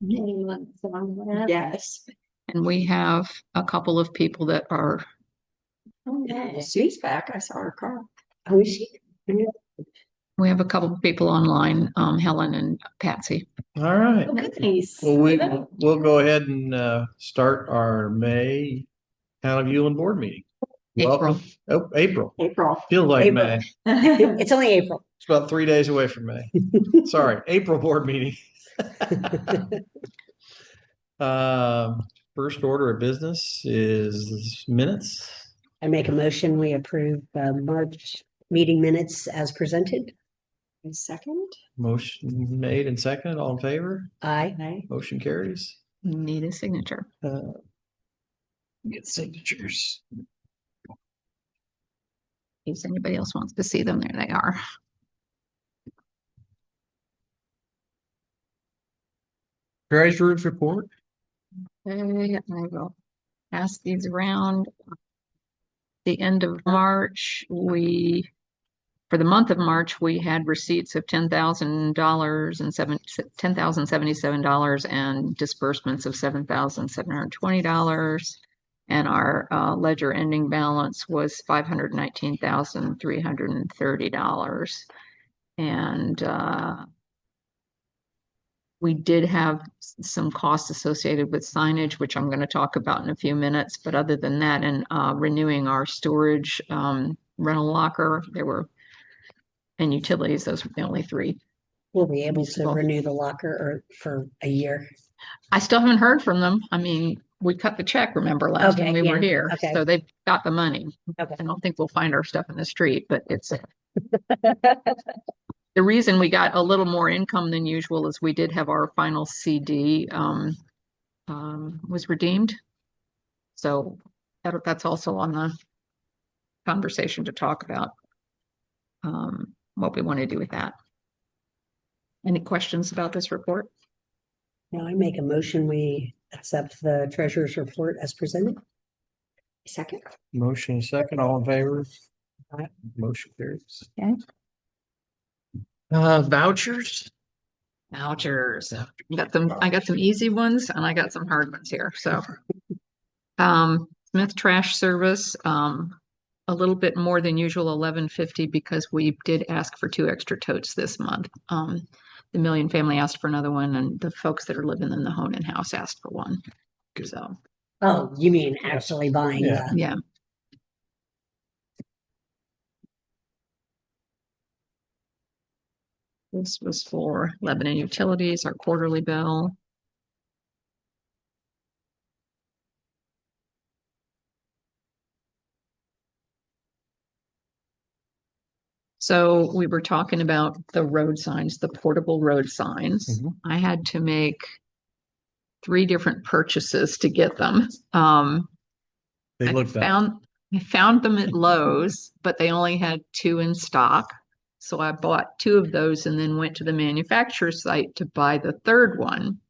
Yes. And we have a couple of people that are, Oh, yeah. Sue's back. I saw her car. Oh, is she? we have a couple of people online, Helen and Patsy. All right. Nice. Well, we'll go ahead and start our May Town of Ulen board meeting. April. Welcome. Oh, April. April. Feels like April. May. It's only April. It's about 3 days away from May. Sorry, April board meeting. First order of business is minutes. I make a motion, we approve the March meeting minutes as presented. Second. Motion made and seconded. All in favor? Aye. Aye. Motion carries. Need a signature. Get signatures. In case anybody else wants to see them, there they are. Treasurer's report. Okay, I will pass these around. The end of March, for the month of March, we had receipts of $10,000 and $10,077 and disbursements of $7,720. And our ledger ending balance was $519,330. And we did have some costs associated with signage, which I'm going to talk about in a few minutes. But other than that, and renewing our storage rental locker, and utilities, those were the only three. We'll be able to renew the locker for a year. I still haven't heard from them. I mean, we cut the check, remember, last time we were here. Okay. So they've got the money. Okay. I don't think we'll find our stuff in the street, but it's the reason we got a little more income than usual is we did have our final CD was redeemed. So that's also on the conversation to talk about what we want to do with that. Any questions about this report? Now I make a motion, we accept the treasurer's report as presented. Second. Motion and second. All in favor? Aye. Motion carries. Okay. Vouchers. Vouchers. I got some easy ones and I got some hard ones here. So Smith Trash Service, a little bit more than usual, $11.50, because we did ask for 2 extra totes this month. The Million family asked for another one, and the folks that are living in the Honan house asked for one. Good. So Oh, you mean actually buying? Yeah. yeah. This was for Lebanon Utilities, our quarterly bill. So we were talking about the road signs, the portable road signs. Mhm. I had to make 3 different purchases to get them. They I looked up. found them at Lowe's, but they only had 2 in stock. So I bought 2 of those and then went to the manufacturer's site to buy the 3rd one.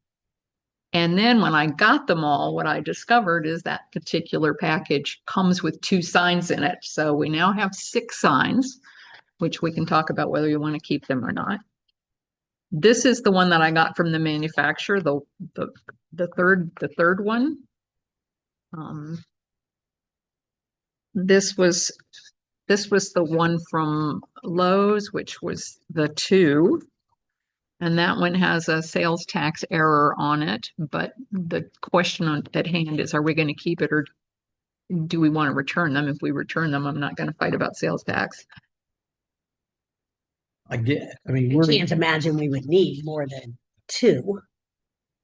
And then when I got them all, what I discovered is that particular package comes with 2 signs in it. So we now have 6 signs, which we can talk about whether you want to keep them or not. This is the one that I got from the manufacturer, the third one. This was the one from Lowe's, which was the 2. And that one has a sales tax error on it. But the question at hand is, are we going to keep it, or do we want to return them? If we return them, I'm not going to fight about sales tax. I mean, I can't imagine we would need more than 2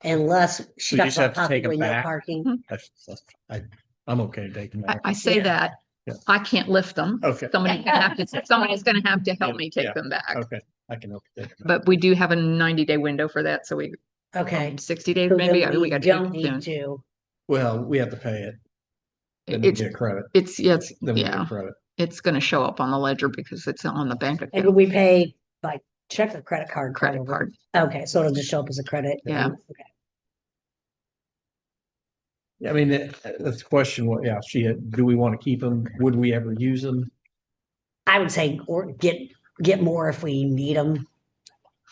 unless So you just have to take them possibly no back? parking. I'm okay taking that. I say Yeah. that. Yeah. I can't lift them. Okay. Somebody's going to have to help me take them back. Okay. I can help you take them back. But we do have a 90-day window for that. So we, Okay. 60 days So maybe. then I mean, we got to don't take it need soon. to. Well, we have to pay it. Then we It's, get credit. then We yeah, get credit. it's going to show up on the ledger because it's on the bank And account. we pay by check or credit card? Credit card. Okay, so it'll just show up as a credit. Yeah. Okay. I mean, that's the question. What? Yeah. Do we want to keep them? Would we ever use them? I would say or get more if we need them.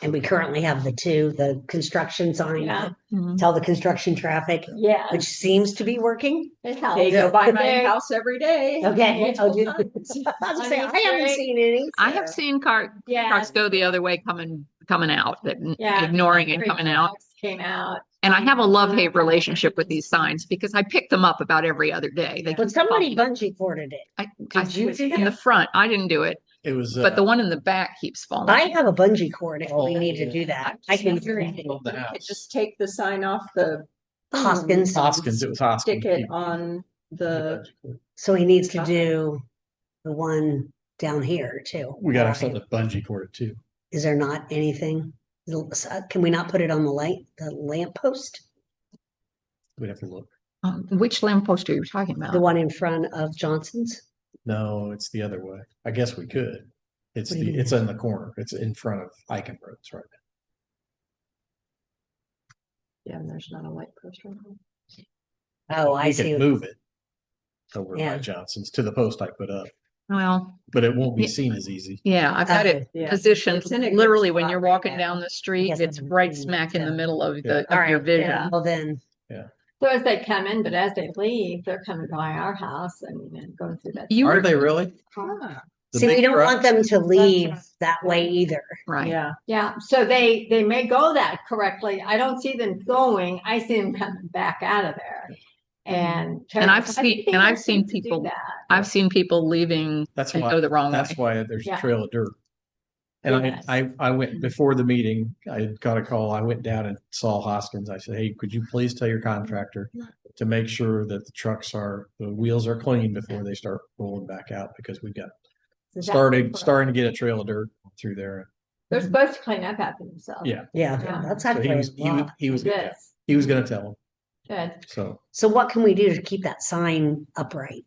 And we currently have the two, the construction sign, Yeah. Mhm. tell the construction traffic, Yeah. which seems to be working. It They helps. go by my There- house every day. Okay. Yeah. I'll do- I was gonna say, On I haven't Easter egg. seen any. I have so- seen Yeah. trucks go the other way coming out, that Yeah. ignoring and Three coming out. trucks Came out. And I have a love-hate relationship with these signs because I pick them up about every other day. They But keep somebody falling. bungee corded it. I Did you do in the that? front, I didn't do it, It was, but the one in the back keeps falling. I have a bungee cord if we Oh, need to do that. I can. of the house. Just take the sign off the. Hoskins. Hoskins, it was Hoskins. Stick it on the, So he needs to do the one down here too. We gotta have something bungee cord too. Is there not anything? Can we not put it on the lamp post? We'd have to look. Which lamppost are you talking about? The one in front of Johnson's? No, it's the other way. I guess we could. It's What do you it's in the corner. It's in front of Icon Roads right yeah, and there's not a light post right now. Oh, now. I We see. could move it over Yeah. by Johnson's to the post I put up, Well, but it won't be Yeah. seen as easy. yeah, I've got it Yeah. positioned It's in a good literally when spot you're right walking now. down the street, guess it's I'm right looking smack in the at- middle of Yeah. the All of your right, vision. Well, then, So as they come in, but as they leave, they're coming by our house and going through that. You Are were they really? Ah. The see, we big don't truck? want them to leave that way either. right. Yeah, Yeah, so they may go that correctly. I don't see them going. I see them coming back out of there. And I've I think seen- and they I've seen seem to do people- that. I've seen people leaving That's and why. go the wrong way. That's why there's a Yeah. trail of dirt. And Yes. I went before the meeting, I got a call, I went down and saw Hoskins. I said, hey, could you please tell your contractor to make sure that the wheels are clean before they start rolling back out, because we've got Is that starting correct? to get a trail of dirt through there. They're supposed to clean up after themselves. Yeah. Yeah, Yeah. that's So actually a lot. he was Good, gonna tell him. good. So So what can we do to keep that sign upright?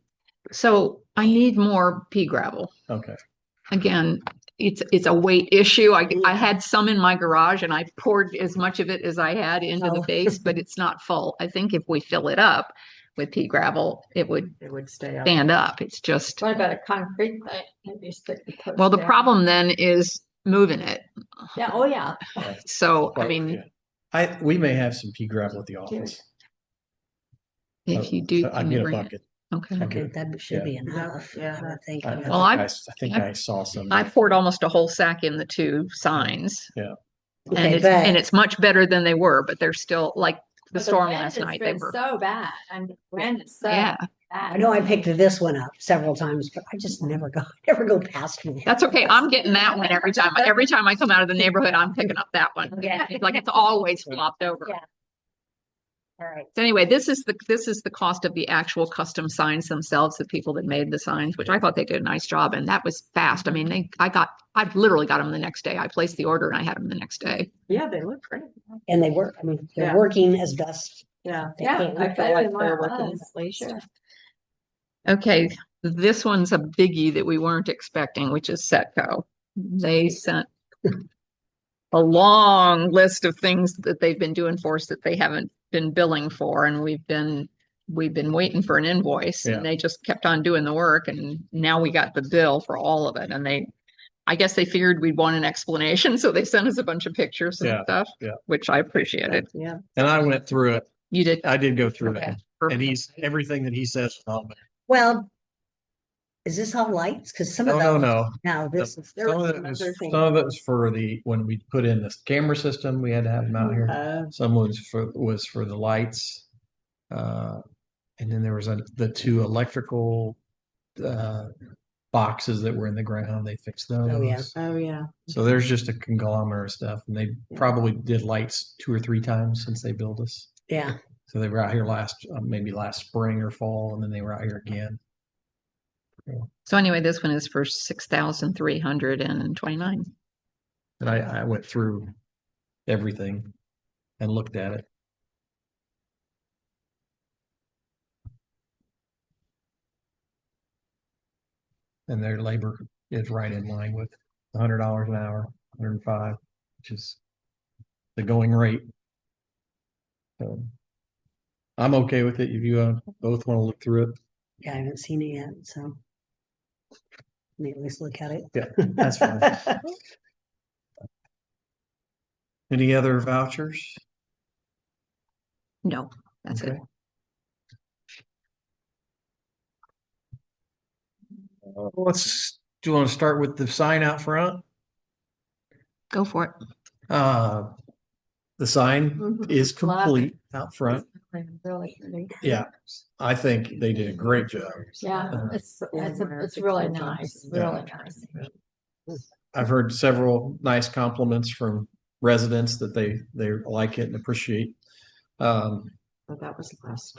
So I need more pea gravel. okay. Again, it's a weight issue. I Yeah. had some in my garage and I poured as much of it as I had into the Oh. base, but it's not full. I think if we fill it up with pea gravel, it would it would stay up. stand up. It's just, What about a concrete thing? Maybe stick the post well, the down. problem then is moving it. Yeah, oh yeah. So, I Well, mean, yeah. We may have some pea gravel at the office. if you do, I can you get a bring it? bucket. Okay. Okay, that should be enough. Yeah. I would think. Well, I think I saw some. I poured almost a whole sack in the two signs. Yeah. Okay, And but- it's much better than they were, but they're still like the But storm wind last has night. They been were, so bad. And the wind is so yeah. bad. I know I picked this one up several times, but I just never go past me. That's okay. I'm getting that one every time. Every time I come out of the neighborhood, I'm picking up that one. Yeah. It's like it's always flopped over. Yeah. All right. So anyway, this is the cost of the actual custom signs themselves, the people that made the signs, which I thought they did a nice job, and that was fast. I mean, I literally got them the next day. I placed the order and I had them the next day. Yeah, they look great. And they work. I mean, they're Yeah. working as best. Yeah. they Yeah, can. I feel feel like like they're they're working working. at least. Sure. Okay, this one's a biggie that we weren't expecting, which is Setco. They sent a long list of things that they've been doing for us that they haven't been billing for, and we've been waiting for an invoice, Yeah. and they just kept on doing the work, and now we got the bill for all of it, and I guess they figured we'd want an explanation, so they sent us a bunch of pictures and Yeah, stuff, yeah. which I appreciated. Yeah. And I went through it. You did. I did go through Okay. it. And everything that he says. Well, is this all lights? Because some of No, those. no. No, this is. There Some were of some it was, other things. some of it was for when we put in this camera system, we had to have them out here. Some was for the lights. And then there was the two electrical boxes that were in the ground. They fixed those. Oh, yeah. Oh, yeah. So there's just a conglomerate of stuff, and they probably did lights 2 or 3 times since they built us. Yeah. So they were out here maybe last spring or fall, and then they were out here again. So anyway, this one is for 6,329. And I went through everything and looked at it. And their labor is right in line with $100 an hour, 105, which is the going rate. So I'm okay with it. If you both want to look through it, Yeah, I haven't seen it yet, so. Let me at least look at it. yeah, that's fine. Any other vouchers? No, that's it. Okay. Do you want to start with the sign out front? Go for it. The sign Mhm. is Love it. complete out front. Really pretty. Yeah, I think they did a great job. Yeah, it's really nice, really nice. I've heard several nice compliments from residents that they like it and appreciate. But that was last.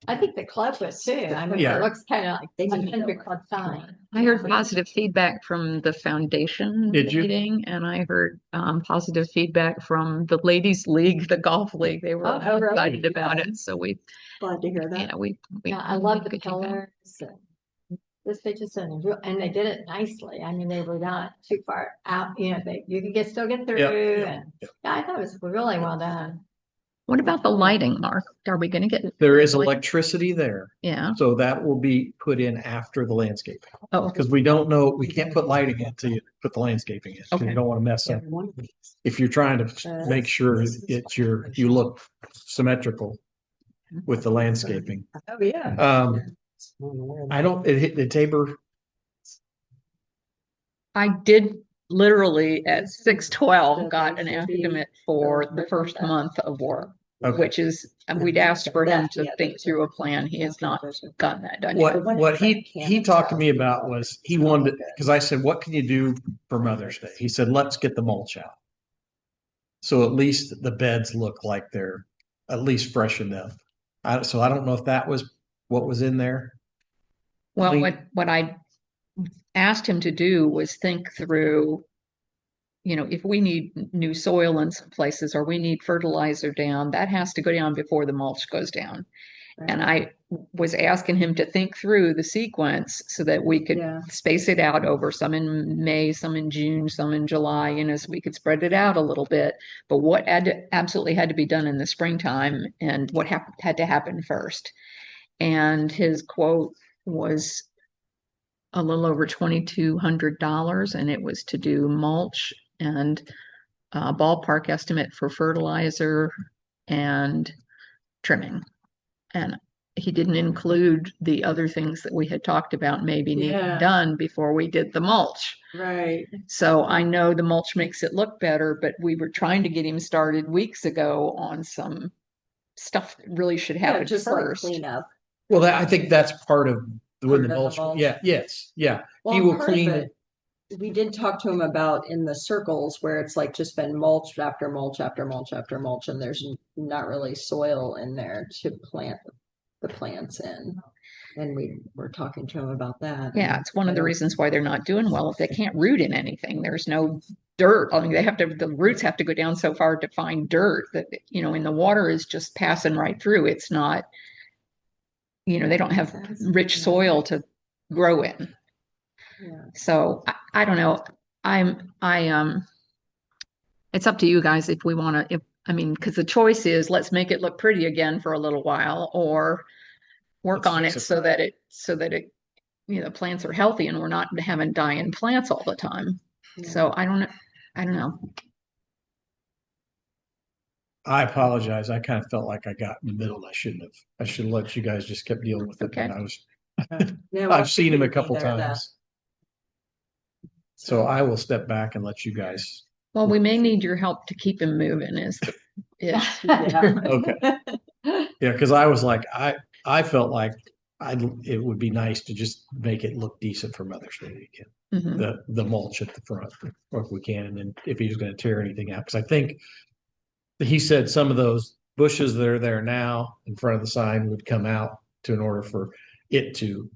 I think the club was too. I mean, Yeah. it looks kind of like They a did. country club sign. I heard positive feedback from the foundation Did you? meeting, and I heard positive feedback from the ladies' league, the golf league. They were Oh, really? excited about it. So Glad to hear that. yeah, we Yeah, I love the good job. colors. This they just did, and they did it nicely. I mean, they were not too far out, you know, you could still get through. And yeah, I thought it was really well done. What about the lighting, Mark? Are we going to get? There is electricity there, Yeah. so that will be put in after the landscaping. Oh, Because we don't know, we can't put lighting in until you put the landscaping in. 'Cause Okay. You don't want to mess up. Every one of these. If you're trying to make sure you look symmetrical with the landscaping. Oh, yeah. I don't, it hit the Tabor. I did literally at 6:12 got an estimate for the first month of work, Okay. which is, and we'd asked for him to think through a plan. He has not gotten that done yet. What he talked to me about was he wanted, because I said, what can you do for Mother's Day? He said, let's get the mulch out. So at least the beds look like they're at least fresh enough. So I don't know if that was what was in there. Well, Clean- what I asked him to do was think through, if we need new soil in some places or we need fertilizer down, that has to go down before the mulch goes down. And I was asking him to think through the sequence so that we could Yeah. space it out over some in May, some in June, some in July, so we could spread it out a little bit. But what absolutely had to be done in the springtime and what had to happen first. And his quote was a little over $2,200, and it was to do mulch and a ballpark estimate for fertilizer and trimming. And he didn't include the other things that we had talked about maybe needing Yeah. done before we did the mulch. Right. So I know the mulch makes it look better, but we were trying to get him started weeks ago on some stuff that really should happen Just like first. clean up. Well, I think that's part of when the Part of the mulch. mulch. Yeah, yes, yeah. Well, He will part of clean. it, we did talk to him about in the circles where it's like just been mulch after mulch after mulch after mulch, and there's not really soil in there to plant the plants in. And we were talking to him about that. Yeah, it's one of the reasons why they're not doing well. If they can't root in anything, there's no dirt. I mean, the roots have to go down so far to find dirt that, and the water is just passing right through. It's not, they don't have rich soil to grow in. Yeah. So I don't know. It's up to you guys if we want to, because the choice is let's make it look pretty again for a little while or work Let's on fix it it so that it, plants are healthy and we're not having dying plants all the time. Yeah. So I don't know. I apologize. I kind of felt like I got in the middle. I shouldn't have. I should have let you guys just kept dealing with it. Okay. And I was. Yeah, well, I've seen him a we couple there, that. times, so I will step back and let you guys. Well, we may need your help to keep him moving Yeah. Okay. Yeah, because I was like, I felt like it would be nice to just make it look decent for Mother's Day weekend. Mhm. The mulch at the front, or if we can, and then if he was going to tear anything out, because I think he said some of those bushes that are there now in front of the sign would come out in order for it to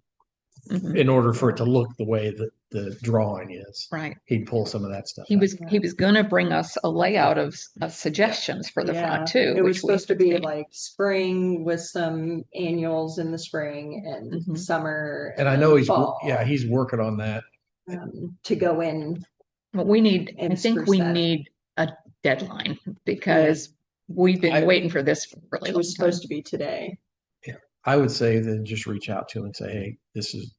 look the way that the drawing is. Right. He'd pull some of that stuff. He out. was gonna bring us a layout of suggestions for the front too. It was which we supposed to have be see. like spring with some annuals in the spring and Mhm. summer. And I then know fall, he's working on that. to go in. But we need, I And think spruce we that up. need a deadline because we've been waiting for this for a really It long was time. supposed to be today. I would say then just reach out to him and say, hey, this is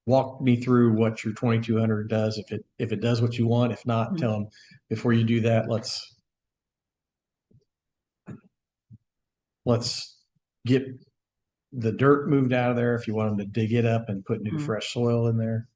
walk me through what your 2200 does. If it does what you want, if not, Mhm. tell them before you do that, let's get the dirt moved out of there if you want them to dig it up and put new Mhm. fresh soil in there.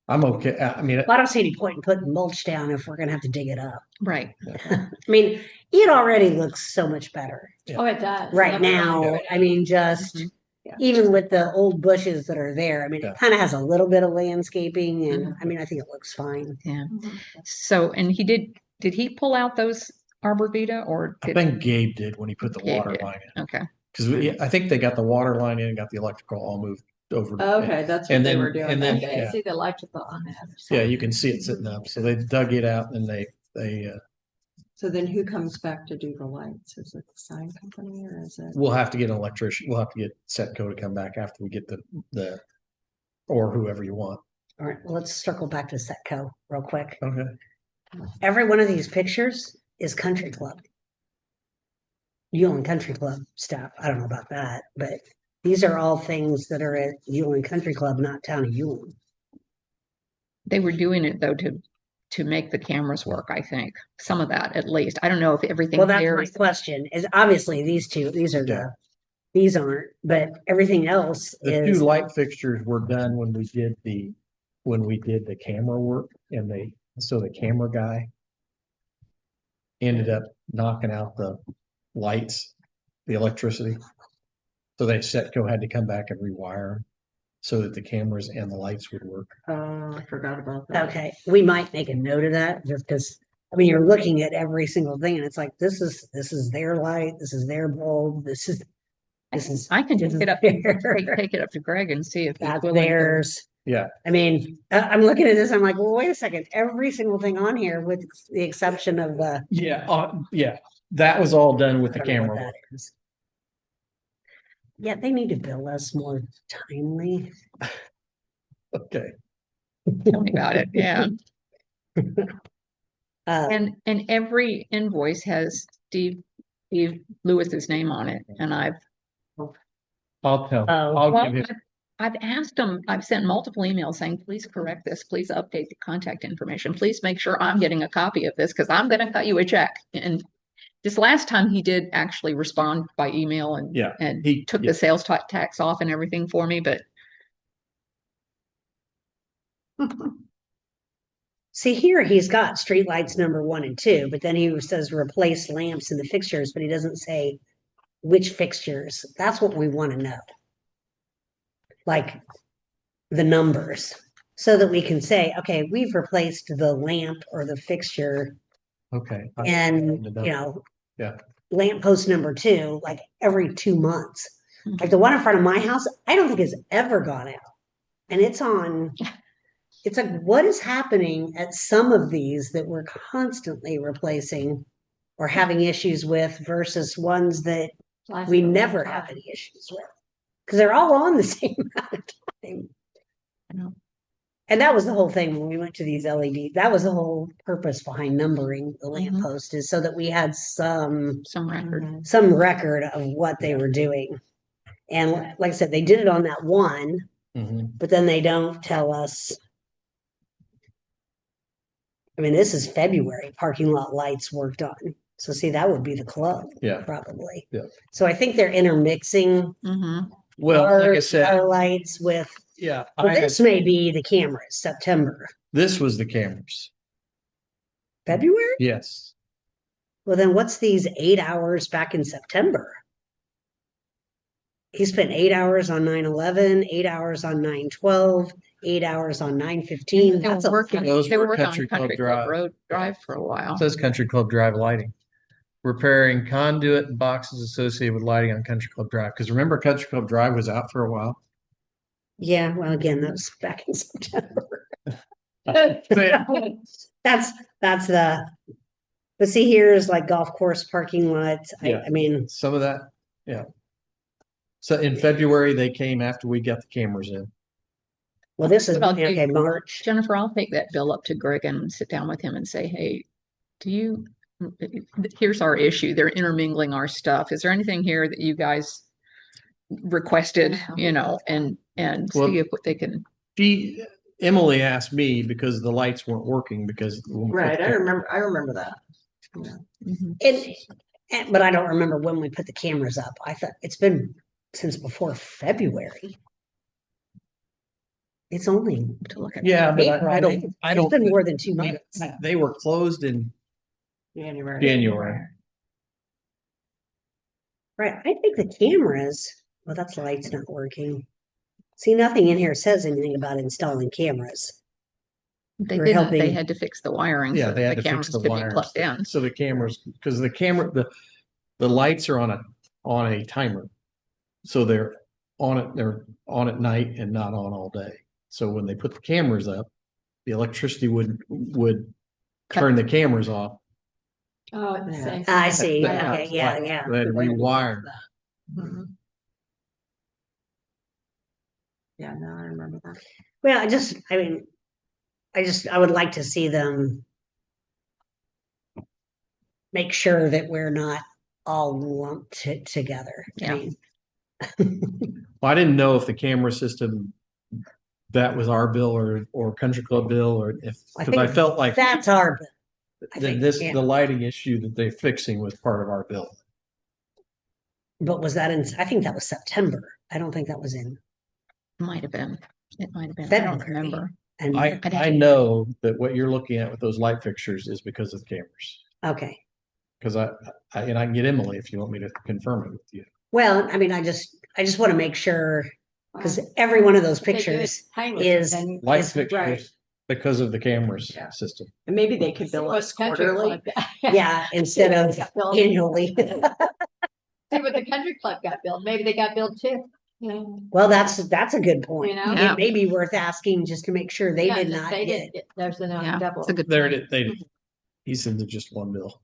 I'm okay. I mean, Well, I don't see any point in putting mulch down if we're gonna have to dig it up. Right. I mean, it already looks so much better Oh, it does. right Never mind. now. I mean, just Mhm. Yeah. even with the old bushes that are there, I mean, Yeah. it kind of has a little bit of landscaping and Mhm. I mean, I think it looks fine. Yeah. Mhm. So, and did he pull out those arborvitae or I did think Gabe did when he put the Gabe water did? line in. Okay. Because I think they got the water line in and got the electrical all moved over. Okay, that's what And they then- were doing. and then- You Okay. can yeah. see the electrical on the other Yeah, side. you can see it sitting up. So they dug it out and they So then who comes back to do the lights? Is it the sign company or is it? we'll have to get an electrician. We'll have to get Setco to come back after we get the or whoever you want. All right, well, let's circle back to Setco real quick. Okay. Every one of these pictures is country club. Ulen Country Club stuff. I don't know about that, but these are all things that are at Ulen Country Club, not Town of Ulen. They were doing it though to make the cameras work, I think. Some of that at least. I don't know if everything Well, that's there my is question. Is obviously these two, these are Yeah. these aren't, but everything else The is. two light fixtures were done when we did the camera work and so the camera guy ended up knocking out the lights, the electricity. So Setco had to come back and rewire 'em so that the cameras and the lights would work. Oh, I forgot about that. Okay, we might make a note of that just because, I mean, you're looking at every single thing and it's like, this is their light, this is their bulb, this is. I can this take is it up theirs. take it up to Greg and see if he's That's willing to theirs. Yeah. I mean, I'm looking at this, I'm like, well, wait a second, every single thing on here with the exception of the. Yeah. That was all done with I the don't know what camera that work. is. Yeah, they need to bill us more timely. Okay. tell me about it. Yeah. Uh, And every invoice has Steve Lewis's name on it. And I'll tell. Oh. I'll well, give him. I've asked him, I've sent multiple emails saying, please correct this, please update the contact information, please make sure I'm getting a copy of this because I'm going to cut you a check. And this last time he did actually respond by email and Yeah, he took the sales tax off and everything for me, but See here, he's got streetlights number 1 and 2, but then he says replace lamps in the fixtures, but he doesn't say which fixtures. That's what we want to know. Like the numbers, so that we can say, okay, we've replaced the lamp or the fixture Okay. and, Yeah. lamp post number 2, like every 2 months. Mhm. Like the one in front of my house, I don't think has ever gone out. And it's like, what is happening at some of these that we're constantly replacing or having issues with versus ones that Lasts we a long never time. have any issues with? Because they're all on the same amount of time. I know. And that was the whole thing when we went to these LED. That was the whole purpose behind numbering the Mhm. lamppost is so that we had some record. record of what they were doing. And like I said, they did it on that one, Mhm. but then they don't tell us. I mean, this is February, parking lot lights worked on. So see, that would be the club, Yeah. probably. Yeah. So I think they're intermixing Mhm. Well, like I said, our lights with, yeah, well, this may be the cameras, September, this was the cameras. February? Yes. Well, then what's these 8 hours back in September? He spent 8 hours on 9/11, 8 hours on 9/12, 8 hours on 9/15. They were That's a working, Those they were were working on Country Club Country Drive. Club Drive for a while. It says Country Club Drive lighting. Repairing conduit and boxes associated with lighting on Country Club Drive. Because remember, Country Club Drive was out for a while. Yeah, well, again, that was back in September. Yeah. That's the, but see, here is like golf course parking lots. Yeah. I mean, Some of that, yeah. So in February, they came after we got the cameras in. well, this is, But I'll okay, take- March. Jennifer, I'll take that bill up to Greg and sit down with him and say, hey, here's our issue. They're intermingling our stuff. Is there anything here that you guys requested, and Well- see if they can Emily asked me because the lights weren't working because. when we put Right, the I remember that. Yeah. Mhm. But I don't remember when we put the cameras up. I thought it's been since before February. It's only To look at. Yeah, but April. I don't. It's been more than 2 months. They were closed in January. January. Right. I think the cameras. Well, that's light's not working. See, nothing in here says anything about installing cameras. They We're didn't, they helping- had to fix the wiring. Yeah, so they that had to cameras fix the could be wires. plugged in. So the cameras, because the lights are on a timer. So they're on at night and not on all day. So when they put the cameras up, the electricity would turn the cameras off. Oh, at the Yeah. same I time. see. Yeah. Okay. Yeah. Yeah. They had to rewire. Mhm. Yeah, no, I remember that. Well, I would like to see them make sure that we're not all lumped together. Yeah. Well, I didn't know if the camera system that was our bill or Country Club bill or if because I felt like that's our bill. I then think, yeah. the lighting issue that they're fixing was part of our bill. But was that in? I think that was September. I don't think that was in. Might have been. It might have been. I don't February. remember. And I know that what you're looking at with those light fixtures is because of the cameras. okay. Because I can get Emily if you want me to confirm it with you. Well, I just want to make sure because every one of those They do it pictures timely, is then Light is fixtures right. because of the cameras Yeah. system. And maybe they could bill us what's country quarterly. club. yeah instead of Got billed. annually. See what the country club got billed. Maybe they got billed too. Yeah. Well, that's a good point. You know? Yeah. It may be worth asking just to make sure they Yeah, did that not they get. didn't get, there's a Yeah, double. it's a good There point. it is. They did. He sent it just one bill.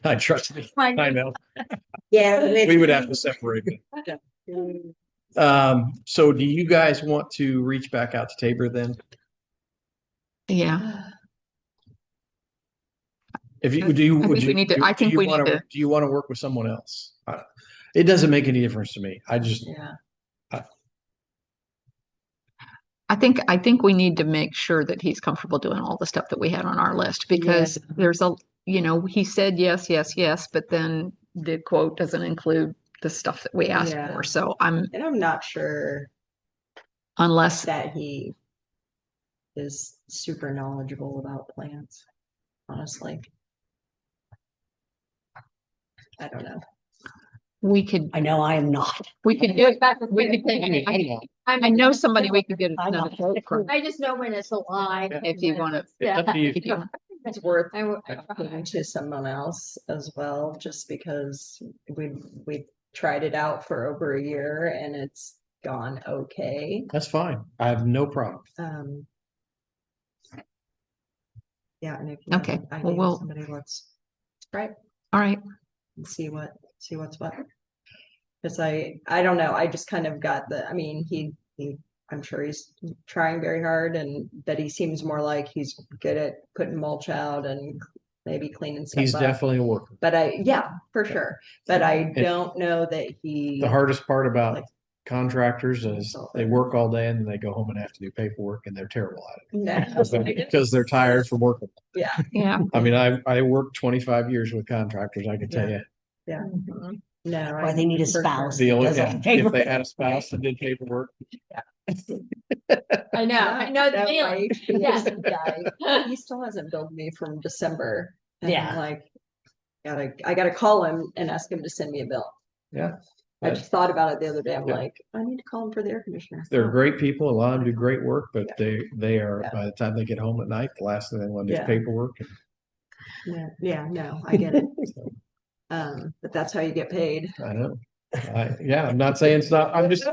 I trust me. Fine. I know. Yeah, We would have to separate it. So do you guys want to reach back out to Tabor then? Yeah. If you do, you I think would we you? need to- do- I do think you we need wanna- to- Do you want to work with someone else? It doesn't make any difference to me. I just Yeah. I think we need to make sure that he's comfortable doing all the stuff that we had on our list because there's he said yes, yes, yes, but then the quote doesn't include the stuff that we asked Yeah. for. So And I'm not sure unless that he is super knowledgeable about plants, honestly. I don't know. we could I know I am not. we could Goes get back with we me. could I know somebody we could get I'm another not. quote from I just know when it's a lie. if you want to. Yeah. up to you. If you, It's worth I w- talking to someone else as well, just because we tried it out for over a year and it's gone okay. That's fine. I have no problem. Yeah, and if you have Okay, an well, idea of we'll- somebody, let's try it all right. and see what's what. Because I don't know, I just kind of got he I'm sure he's trying very hard and that he seems more like he's good at putting mulch out and maybe cleaning stuff He's up. definitely a worker. But for sure. But I don't know that he The hardest part about Like- contractors is they work all day and then they go home and have to do paperwork and they're terrible at No. it because they're tired from working. Yeah. Yeah. I mean, I worked 25 years with contractors. I can tell you. Yeah. Mhm. No. Or they need a for sure. spouse. The only Does all the if they paperwork. had a spouse that did paperwork, I know the That feeling. wife, Yes. guy, he still hasn't billed me from December. And Yeah. I'm like, I gotta call him and ask him to send me a bill. yeah, I just thought about it the other day. I'm Yeah. like, I need to call him for the air conditioner. they're great people. A lot of them do great work, but they are Yeah. by the time they get home at night, the last thing they want to do Yeah. is paperwork. No, I get it. But that's how you get paid. I know. I'm not saying it's not. I'm just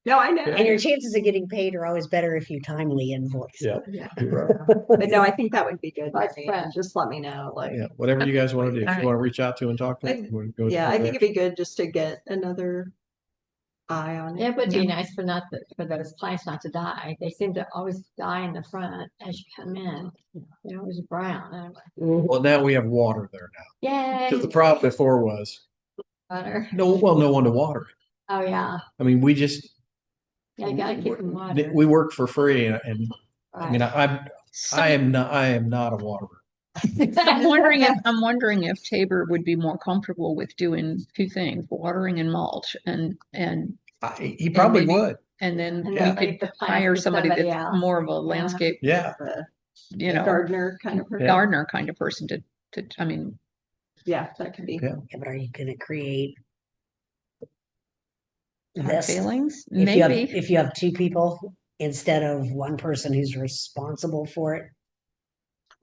No, I know. And your chances of getting paid are always better if you timely invoice. yeah. Yeah. You're right. But no, I think that would be good. Like for me. friends. Just let me know. Like, Yeah, whatever you guys want to do. If All you right. want to reach out to and talk to I- them, we'll go yeah, I from think there. it'd be good just to get another eye on Yeah, it. it would be Yeah. nice for those plants not to die. They seem to always die in the front as you come in. They're always brown. And I'm like, Well, now we have water there now. yay. Because the problem before was Butter. no one to water it. Oh yeah. I mean, we just Yeah, you gotta keep them watered. we work for free, and I mean, Right. I am not a waterer. I'm wondering if Tabor would be more comfortable with doing two things, watering and mulch, and He probably maybe- would. and then And we then could leave the plants hire to somebody that's else. more of a Yeah. landscape, Yeah, Gardener kind of person. Yeah. gardener kind of person to I mean, Yeah, that could be. Yeah. Yeah, but are you gonna create hard this? feelings, If you have two people instead of one person who's responsible for it.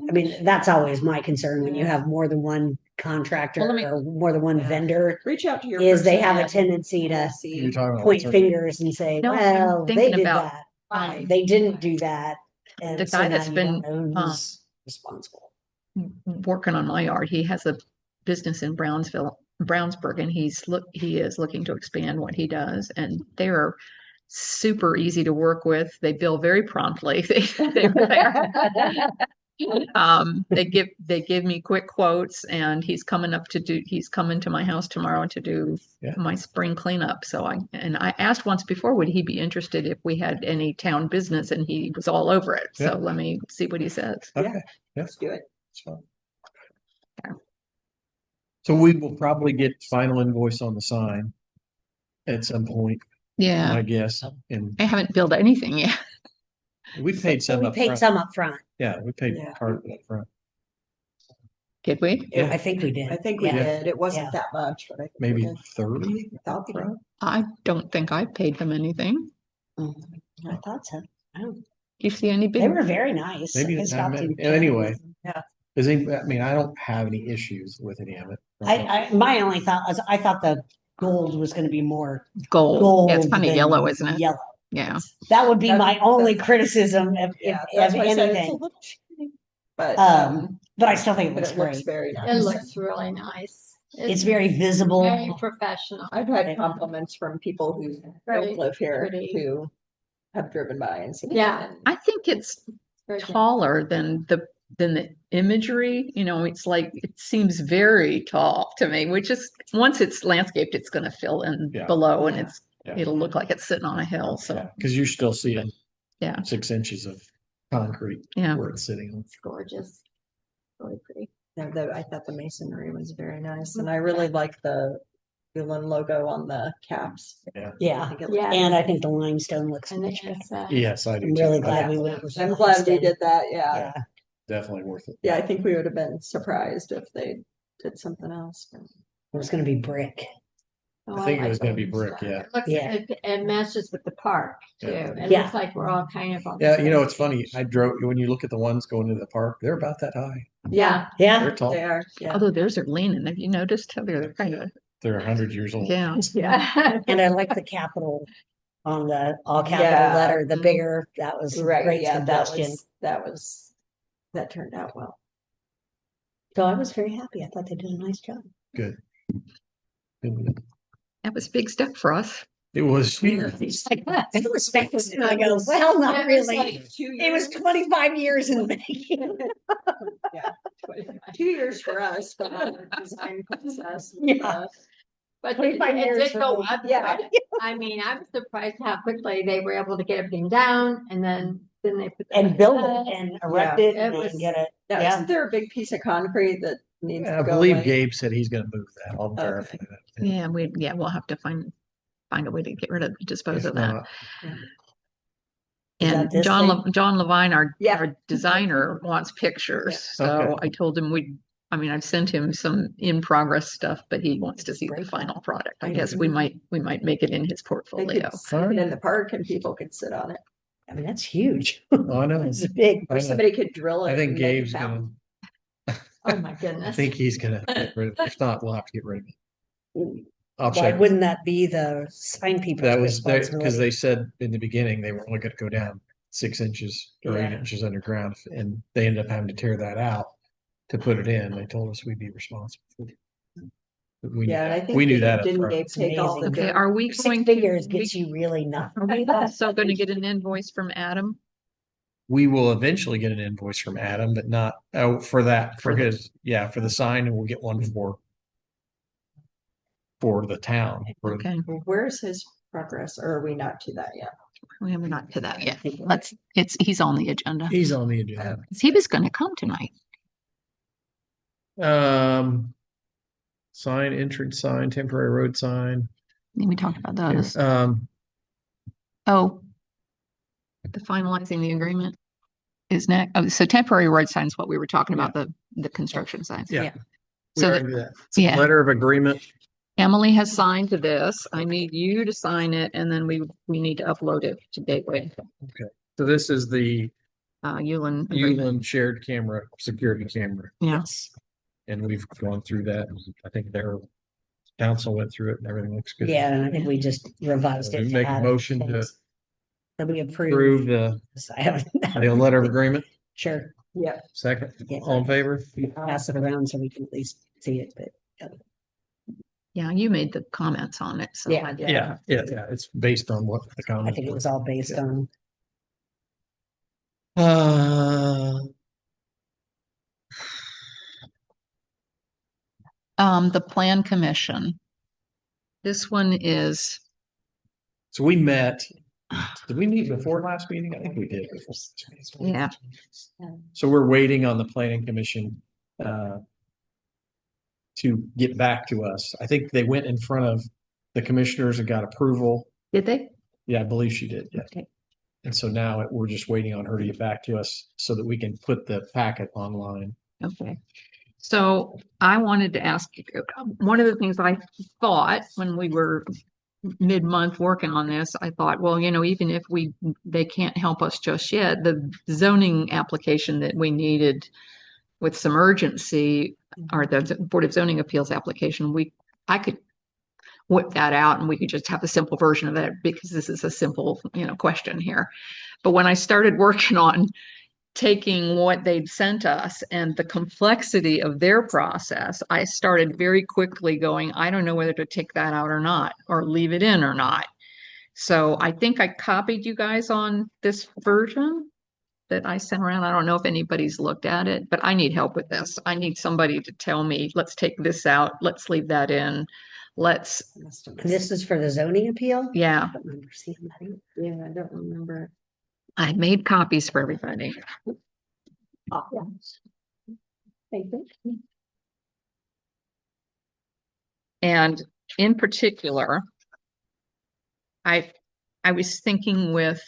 I mean, that's always my concern when you have more than one contractor Well, let me- or more than one Yeah. vendor, Reach out to your is they person have a and tendency to see. you're talking about point alternative. fingers and say, No, I'm well, they thinking did about, that. Right. They didn't do that. And The so guy now that's you been, don't know who's responsible. working on my yard. He has a business in Brownsburg, and he is looking to expand what he does, and they're super easy to work with. They bill very promptly. They give me quick quotes, and he's coming to my house tomorrow to do Yeah. my spring cleanup. So I asked once before, would he be interested if we had any town business, and he was all over it. Yeah. So let me see what he says. Okay, Let's do it. that's fine. Yeah. So we will probably get final invoice on the sign at some point, Yeah, I guess. And I haven't billed anything yet. we paid some We up paid front. some up front. Yeah, we paid Yeah. part of it up front. Did we? Yeah. I think we did. I think we Yeah. did. It wasn't Yeah. that much, but I think we Maybe did. 30 Thought up we front. I don't think I paid them anything. I thought so. Do you see any They big? were very nice. Maybe I stopped in- anyway. Yeah. I mean, I don't have any issues with any of it. My only thought was, I thought the gold was gonna be more Gold. Yeah, it's gold kind of than yellow, isn't it? Yellow. Yeah. That would be That's- my only criticism Yeah, of that's why I said it's a anything. little shiny, but But I still think it but looks it looks great. very It nice. looks really nice. It's very visible. very professional. I've had compliments from people who Very don't live here pretty. who have driven by and seen it. Yeah. and- I think it's Very good. taller than the imagery. You know, it's like it seems very tall to me, which is once it's landscaped, it's going to fill in Yeah. below, and Yeah. it'll look like it's sitting on a hill. So Because you're still seeing Yeah. 6 inches of concrete yeah. where it's sitting on. It's gorgeous. Really pretty. Yeah, I thought the masonry was very nice, and I really like the Ulen logo on the caps. I Yeah. think it Yeah. And I think the limestone looks And much better. it's, Yes, I do. I'm too. really I glad think we went with. I'm the glad we limestone. did that. Yeah. Yeah. Definitely worth it. Yeah, I think we would have been surprised if they did something else. It was gonna be brick. oh, I think it like was gonna be it. brick, yeah. It looks, Yeah. it matches with the park too. Yeah. It Yeah. looks like we're all kind of on. the Yeah, same it's funny. page. I drove, when you look at the ones going to the park, they're about that high. Yeah. Yeah. They're tall. They are. Yeah. Although theirs are leaning. Have you noticed how they're kind of They're 100 years old. yeah. Yeah. And I like the capital on the all capital Yeah. letter, the Mhm. bigger, that was Right. great Yeah. suggestion. That turned out well. So I was very happy. I thought they did a nice job. Good. Good. That was a big step for us. It was. It's like, I respect it. And I go, well, not It was really. like It was 25 years in the making. 2 years for us, but our design process. Yeah. But it 25 years did for go me. up. Yeah. I mean, I was surprised how quickly they were able to get everything down and then they put. the- And build it and erect it it and was- then get it. Now, Yeah. isn't there a big piece of concrete that needs I to go believe away? Gabe said he's gonna move that. I'll Okay. verify that. Yeah, we'll have to find a way to get rid of dispose If of that. not, Is that And this John Levine, our Yeah. designer, wants pictures. So Okay. I told him I've sent him some in progress stuff, but he wants to see the Break final product. I Okay. guess we might make it in his They portfolio. could stick it in the park and people could sit on it. I mean, that's huge. Oh, I know. It's big. I Or know. somebody could drill it. I think and make a Gabe's gonna, fountain. Oh, my I goodness. think he's gonna get rid of it. If not, we'll have to get rid of it. I'll Why check. wouldn't that be the sign people's That was there, because responsibility? they said in the beginning, they were only gonna go down 6 inches or 8 Yeah. inches underground, and they ended up having to tear that out to put it in. They told us we'd be responsible for it. But we knew Yeah, and I that. think We knew Gabe- that up didn't front. Gabe take all the amazing. Okay, dirt? are we Six going figures to, gets you really nothing. are we also going to get an invoice from Adam? We will eventually get an invoice from Adam, but not, for that, for his, for the sign, and we'll get one for the town. Okay. Where's his progress? Or are we not to that yet? we haven't got to that yet. He's on the agenda. He's on the agenda. He was going to come tonight. Sign, entrance sign, temporary road sign. Then we talked about those. Oh, the finalizing the agreement is next. Oh, so temporary road signs, what we were talking about, the construction signs. Yeah. So We already did that. Letter of agreement. Emily has signed this. I need you to sign it, and then we need to upload it to Gateway. Okay. So this is the Ulen agreement. Ulen shared camera, security camera. Yeah. Yes. And we've gone through that. I think their council went through it and everything looks good. Yeah, and I think we just revised it. to Make a add motion to things that we approve approve. I haven't. the letter of agreement. Sure. Yeah. Second, Yeah. all in favor? Pass it around so we can at least see it, but Yeah, you made the comments on it. So Yeah. I did. Yeah. It's based on what the I comment. think it was all based on. The Plan Commission. This one is, So we met. Did we meet before last meeting? I think we did. yeah, So we're waiting on the planning commission to get back to us. I think they went in front of the commissioners and got approval. did they? Yeah, I believe she did. Yeah. Okay. And so now we're just waiting on her to get back to us so that we can put the packet online. Okay. So I wanted to ask you, one of the things I thought when we were mid-month working on this, I thought, well, even if they can't help us just yet, the zoning application that we needed with some urgency, or the Board of Zoning Appeals application, I could whip that out and we could just have a simple version of that because this is a simple, question here. But when I started working on taking what they'd sent us and the complexity of their process, I started very quickly going, I don't know whether to take that out or not, or leave it in or not. So I think I copied you guys on this version that I sent around. I don't know if anybody's looked at it, but I need help with this. I need somebody to tell me, let's take this out, let's leave that in. This is for the zoning appeal? Yeah, I don't remember seeing that. Yeah, I don't remember. I made copies for everybody. Thank you. And in particular, I was thinking with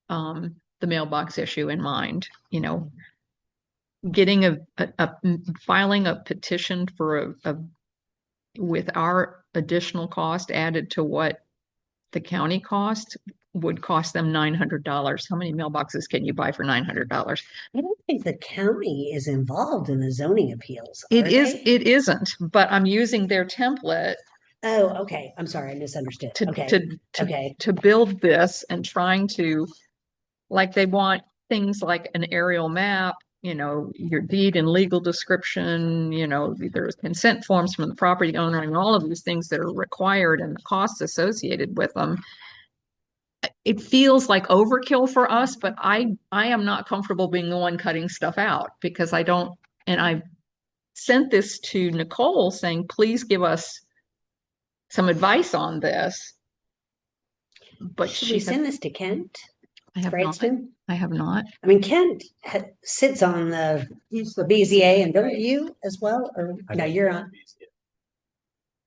the mailbox issue in mind, getting filing a petition for with our additional cost added to what the county cost would cost them $900. How many mailboxes can you buy for $900? I don't think the county is involved in the zoning appeals. It are is. they? It isn't. But I'm using their template Oh, okay. I'm sorry, I misunderstood. Okay. to build this and trying to, like, they want things like an aerial map, your deed and legal description, there's consent forms from the property owner and all of these things that are required and the costs associated with them. It feels like overkill for us, but I am not comfortable being the one cutting stuff out because I don't, and I sent this to Nicole saying, please give us some advice on this. But Should we send this to Kent? I have not. Brainston? I have not. I mean, Kent sits on he's the BZA, and don't you as well? Or no, you're on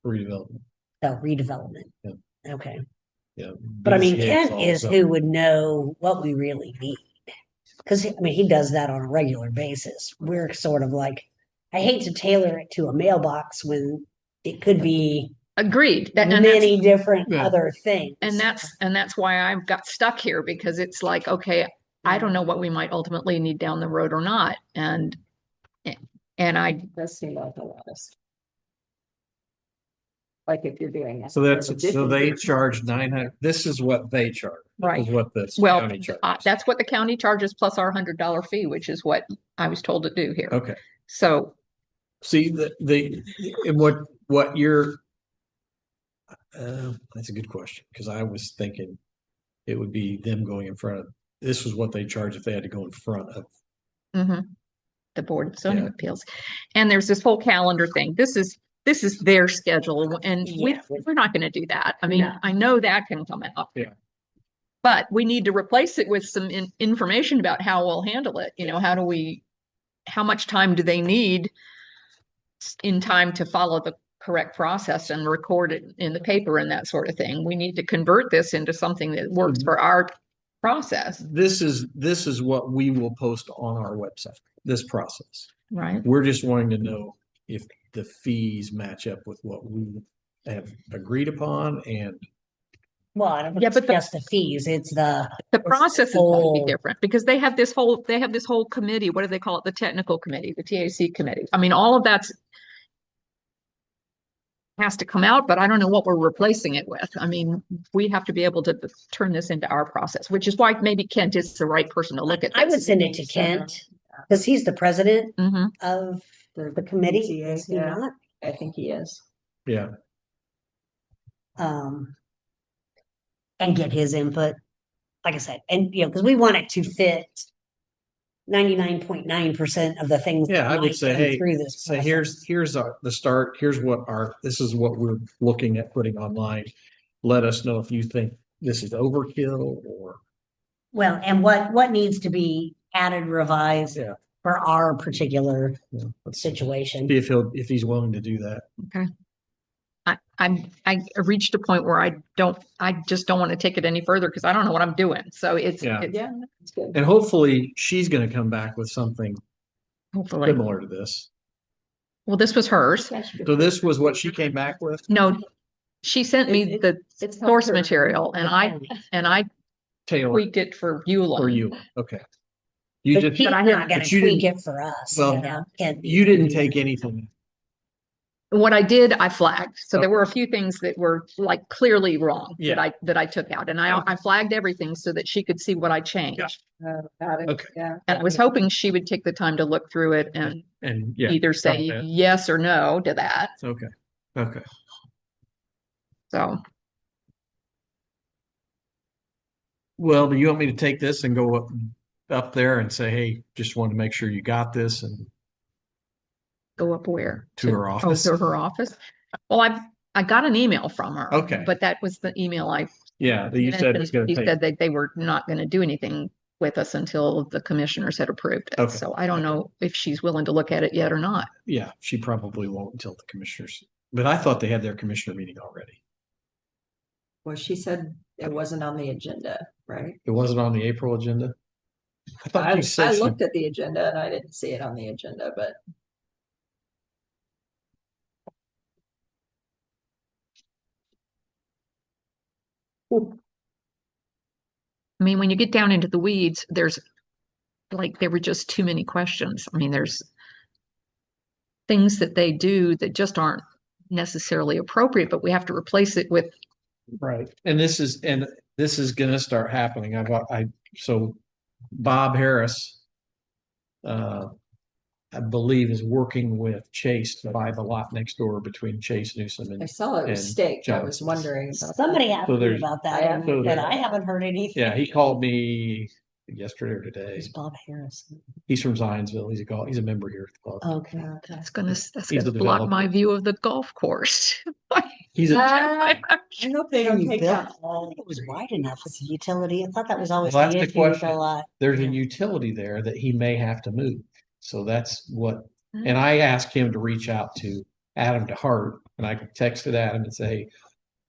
Redevelopment. redevelopment. Yeah. Okay. Yeah. But I mean, BZA Kent is also- who would know what we really need. Because he does that on a regular basis. We're sort of like, I hate to tailor it to a mailbox when it could be Agreed. many different Yeah. other things. And that's why I've got stuck here because it's like, okay, I don't know what we might ultimately need down the road or not. And I It does seem like a lot of stuff. Like if you're doing it. So they charge 900. This is what they charge. Right. This is what the Well, county charges. that's what the county charges plus our $100 fee, which is what I was told to do here. Okay. So See and what you're. That's a good question because I was thinking it would be them going in front of. This was what they charge if they had to go in front of. the Board of Zoning Yeah. Appeals, and there's this whole calendar thing. This is their schedule, and Yeah. we're not going to do that. I mean, No. I know that can come out. Yeah. But we need to replace it with some information about how we'll handle it. How much time do they need in time to follow the correct process and record it in the paper and that sort of thing? We need to convert this into something that works for our process, This is what we will post on our website, this process. right? We're just wanting to know if the fees match up with what we have agreed upon and Well, I don't Yeah, think but it's just the fees, it's the the process is going to be whole- different because they have this whole committee. What do they call it? The technical committee, the TAC committee. I mean, all of that's has to come out, but I don't know what we're replacing it with. I mean, we have to be able to turn this into our process, which is why maybe Kent is the right person to look at I would this. send it to Kent, because he's the president Hmm. of the committee, PTA, is he yeah. not? I think he is. yeah. And get his input, like I said, and because we want it to fit 99.9% of the things. Yeah, that I would might say, come hey, through this say process. here's the start. This is what we're looking at putting online. Let us know if you think this is overkill or Well, and what needs to be added, revised Yeah. for our particular let's see situation. if he's willing to do that. Okay. I reached a point where I just don't want to take it any further because I don't know what I'm doing. So Yeah. Yeah, that's good. And hopefully she's going to come back with something hopefully. similar to this. Well, this was hers. So this was what she came back with? No, she sent me It- the It's source helped her. material and I Taylor tweaked it for Ulen. for you. Okay. You But just he's but I not haven't- gonna but you tweak didn't- it for us. Well, Kent you needs to didn't do take that. anything. What I did, I flagged. So there were a few things that were like clearly wrong Yeah. that I took out, and I flagged everything so that she could see what I changed. Got it. Okay. Yeah. And I was hoping she would take the time to look through it and And yeah. either say comment. yes or no to that. Okay. Okay. So Well, do you want me to take this and go up there and say, hey, just wanted to make sure you got this and go up where? to her office? Oh, to her office. Well, I got an email from her. Okay. But that was the email I Yeah, that you said it's going She to take. said that they were not going to do anything with us until the commissioners had approved it. Okay. So I don't know if she's willing to look at it yet or not. Yeah, she probably won't until the commissioners. But I thought they had their commissioner meeting already. Well, she said it wasn't on the agenda, right? It wasn't on the April agenda. I thought you I said she- looked at the agenda and I didn't see it on the agenda, but I mean, when you get down into the weeds, there were just too many questions. I mean, there's things that they do that just aren't necessarily appropriate, but we have to replace it with Right. And this is going to start happening. So Bob Harris, I believe is working with Chase to buy the lot next door between Chase Newsom I and saw it was and staked. I John. was wondering about Somebody that. asked So me there's- about I that, have- and but I haven't heard anything. yeah, he called me yesterday or today. It's Bob Harrison. He's from Zionsville. He's a member here at the club. Okay. that's gonna He's a block my developer. view of the golf course. He's a I hope they don't You take built- that. It was wide enough as a utility. I thought that was always Well, that's the the issue with question. a lot. there's a Yeah. utility there that he may have to move. So that's what, and I asked him to reach out to Adam DeHart, and I texted Adam and say, hey,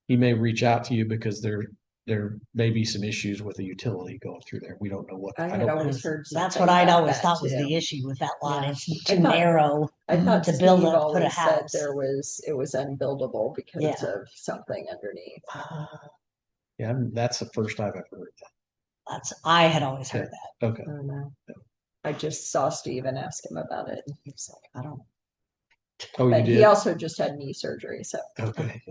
he may reach out to you because there may be some issues with the utility going through there. We don't know what. I I had don't, always heard. That's something what I'd about always that, thought was too. the issue with that lot. Yeah. It's I too thought- narrow. I thought to Steve build put a always said house. it was unbuildable because Yeah. of something underneath. yeah, that's the first time I've heard I had always heard that. that. Okay. I don't know. I just saw Steve and asked him about it. And he was like, I don't. Oh, you But he did? also just had knee surgery, so. Okay.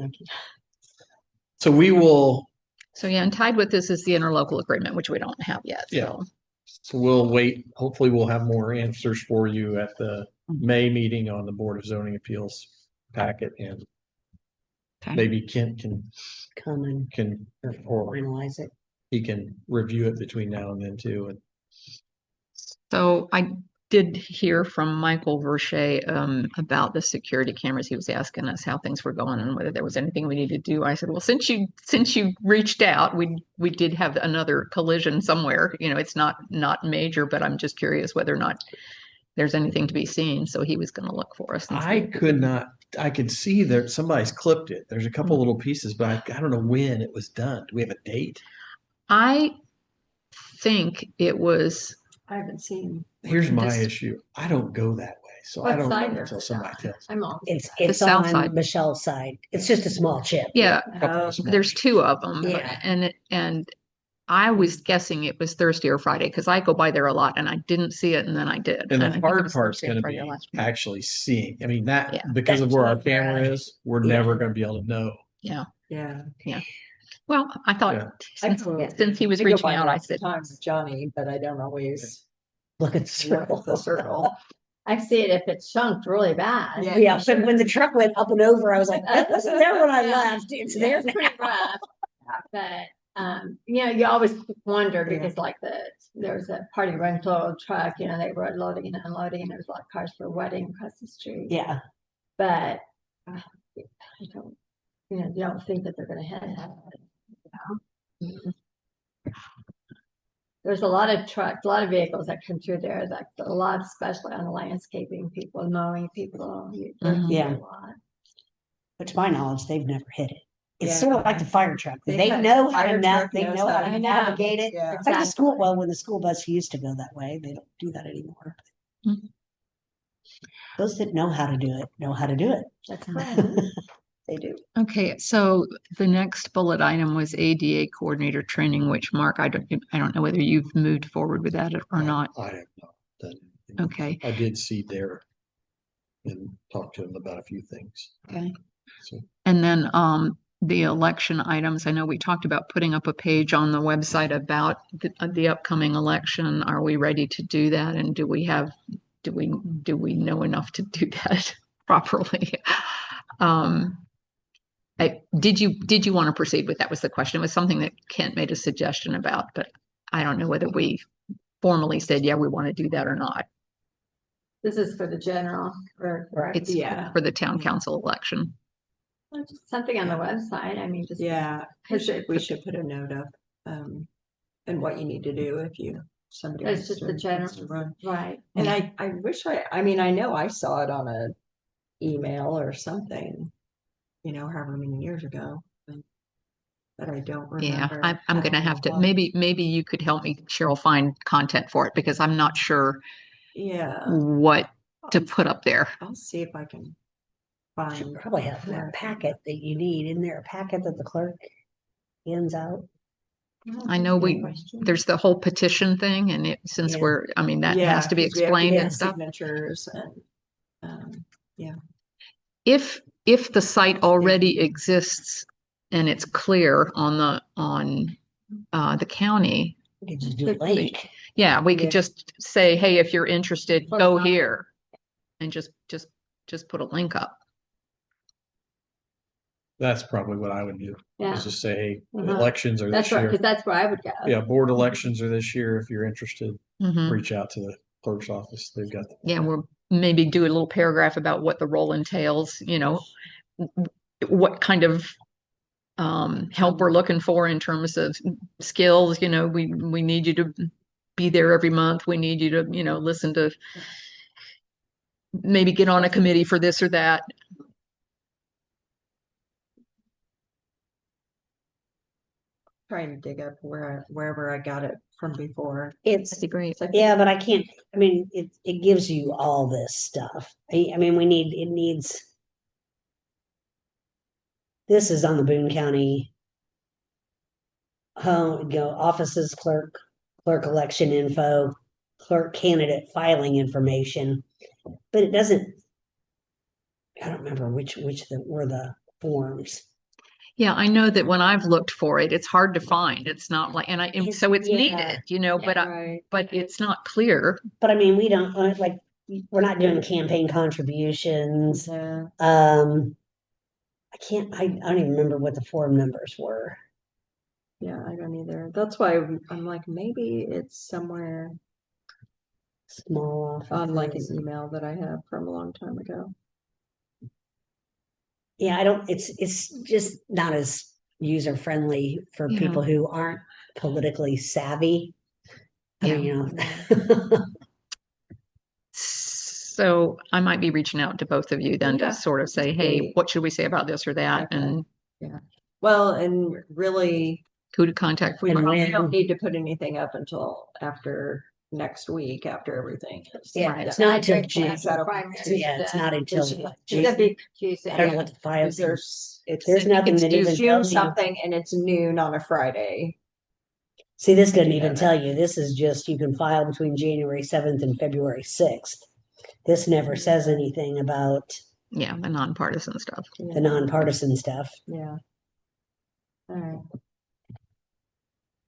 So we will, So yeah, and tied with this is the interlocal agreement, which we don't have yet. Yeah. So so we'll wait. Hopefully we'll have more answers for you at the May meeting on the Board of Zoning Appeals packet, and Okay. maybe Kent can, Come and or finalize it. he can review it between now and then too. And So did hear from Michael Verche about the security cameras. He was asking us how things were going and whether there was anything we needed to do. I said, well, since you reached out, we did have another collision somewhere. You know, it's not major, but I'm just curious whether or not there's anything to be seen. So he was going to look for us. And I could not. I could see that somebody's clipped it. There's a couple little pieces, but I don't know when it was done. Do we have a date? I think it was. I haven't seen. Here's my This- issue. I don't go that way, so What I don't side know is until it somebody on? tells me. I'm on. It's south on side. Michelle's side. It's just a small chip. Yeah, Couple Oh, of small there's pieces. two of them. Yeah. And I was guessing it was Thursday or Friday because I go by there a lot and I didn't see it and then I did. And I the think it hard was part's Thursday or going to Friday be last week. actually seeing. I mean, that Yeah. because of where our That's what camera we're- is, we're Yeah. never going to be able to know. Yeah. yeah. Well, I thought Yeah. since he was I go reaching by out, there I all the said, time with Johnny, but I don't always Look at the look circle. at the circle. I see it if it's chunked really bad. Yeah. Yeah, but when the truck went up and over, I was like, that wasn't there when I left. It's Yeah, there it's now. pretty rough. But you know, you always wonder Yeah. because like there's a party rental truck, you know, they were loading and unloading and there was a lot of cars for a wedding across the street. Yeah. But I don't, you know, you don't think that they're gonna hit it. You know? There's a lot of trucks, a lot of vehicles that come through there, like a lot, especially on the landscaping people, mowing people. Yeah. A lot. But to my knowledge, they've never hit it. It's Yeah. sort of like the fire truck. They They have- know how fire to truck they knows know how how to- to navigate it. Yeah. It's like the school. Well, when the school bus used to go that way, they don't do that anymore. Mhm. Those that know how to do it know how to do it. That's correct. They do. okay, so the next bullet item was ADA coordinator training, which Mark, I don't know whether you've moved forward with that or not. I have not done anything. Okay, I did see Derek and talk to him about a few things. okay. So And then the election items, I know we talked about putting up a page on the website about the upcoming election. Are we ready to do that? And do we know enough to do that properly? Did you want to proceed with that was the question. It was something that Kent made a suggestion about, but I don't know whether we formally said, yeah, we want to do that or not. This is for the general or correct? It's Yeah. for the town council election. Well, just something on the website. I mean, just Yeah, we should put a note up, and what you need to do if somebody. It's wants just to- the wants general, to run. right? And I wish I mean, I know I saw it on a email or something, you know, however many years ago, but I don't Yeah, remember. I'm gonna have to, maybe you could help me, Cheryl, find content for it because I'm not sure Yeah, what to put up there. I'll see if I can Should find. probably have that packet that you need. Isn't there a packet that the clerk hands out? I know there's the whole petition thing and since Yeah. I mean, that Yeah, has to be 'cause we have explained get and stuff. Signatures and, If the site already exists and it's clear on the county, You could just do a link. yeah, we Yeah. could just say, hey, if you're interested, Post go on. here. And just put a link up. that's probably what I would do. Yeah, Is just say, hey, Uh-huh. elections are that's this right, year. because that's where I would go. Yeah, board elections are this year. If you're interested, Mhm. reach out to the clerk's office. They've got. Yeah, we'll maybe do a little paragraph about what the role entails, you know, what kind of help we're looking for in terms of skills, you know, we need you to be there every month. We need you to, you know, listen to maybe get on a committee for this or that. trying to dig up wherever I got it from before. It's That'd be great. It's like, yeah, but I can't. I mean, it gives you all this stuff. I mean, it needs. This is on the Boone County home, offices, clerk election info, clerk candidate filing information, but it doesn't. I don't remember which were the forms. Yeah, I know that when I've looked for it, it's hard to find. It's not like, and so it's Yeah. needed, you know, but right. but it's not clear. But I mean, we don't like. We're not doing campaign contributions. Yeah. I don't even remember what the form numbers were. Yeah, I don't either. That's why I'm like, maybe it's somewhere Small office. on like an email that I have from a long time ago. Yeah, I don't, it's just not as user friendly for Yeah. people who aren't politically savvy. I mean, you know. So I might be reaching out to both of you then Yeah. to sort of say, hey, Great. what should we say about this or that? Okay. And Well, and really, who to contact. we And probably when- don't need to put anything up until after next week, after everything is. Yeah, Right. it's not until Right, June. that's the primary, Yeah, it's not until It's June. gonna be Tuesday. I don't know what the file Because is. it's There's nothing it's that due even June tells you. something and it's noon on a Friday. See, this doesn't You know even that. tell you. This is just you can file between January 7th and February 6th. This never says anything about Yeah, the nonpartisan stuff. the nonpartisan stuff. Yeah. All right.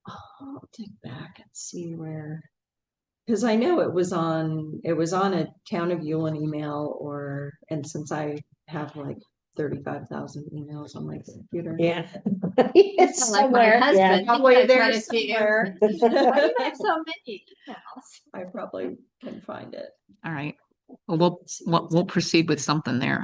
I'll dig back and see where, because I know it was on a Town of Ulen email and since I have like 35,000 emails on my computer. Yeah. It's Sound like my somewhere. Yeah. husband. Probably He there quite a few. somewhere. Why do you have so many emails? I probably can find it. All right. Well, we'll proceed with something there.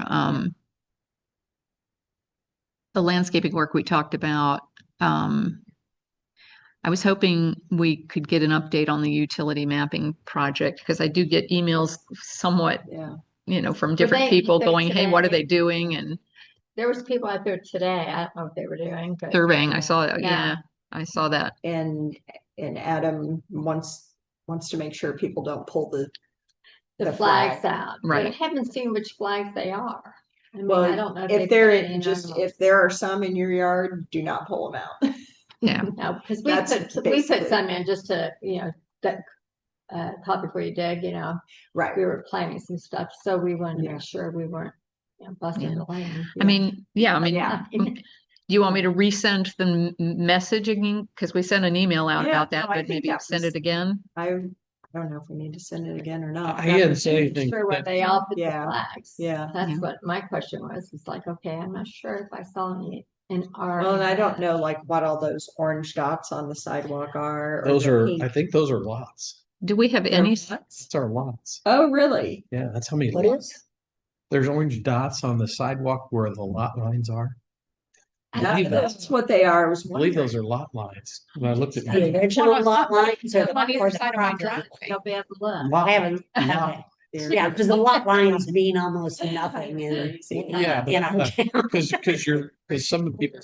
The landscaping work we talked about. I was hoping we could get an update on the utility mapping project because I do get emails somewhat, Yeah. from different people they going, hey, what are today? they doing? And There was people out there today. I don't know what they were doing, but surveying. I saw it. Yeah. Yeah, I saw that. And Adam wants to make sure people don't pull the the the flags flag. out. Right. But I haven't seen which flags they are. I mean, Well, I don't know if they put there any if there are some in your yard, do not pull them out. Yeah. No, because That's we put basically- some in just to, that, call before you dig, Right. we were planting some stuff, so we wanted to Yeah. make sure we weren't, busting Yeah. the land. I mean, Yeah. do you want me to resend the message again? Because we sent an email out Yeah, about that, no, I but think maybe that send was- it again. I don't know if we need to send it again or not. He didn't say anything. Sure what they all put the Yeah. flags. Yeah. That's Yeah. what my question was. It's like, okay, I'm not sure if I saw any in our. Well, and I don't know like what all those orange dots on the sidewalk are. Or Those the are, pink- I think those are lots. Do we have They're any? dots? It's our lots. Oh, really? Yeah, that's how many What lots. is? There's orange dots on the sidewalk where the lot lines are. I believe That's what they are. I was I believe those wondering. are lot lines. When I looked at The my original lot lines or the on either or the side of my property? driveway. They'll be able to look. lot, I haven't. lot. Yeah, because the lot lines mean almost nothing in Yeah, in our town. because some of the people,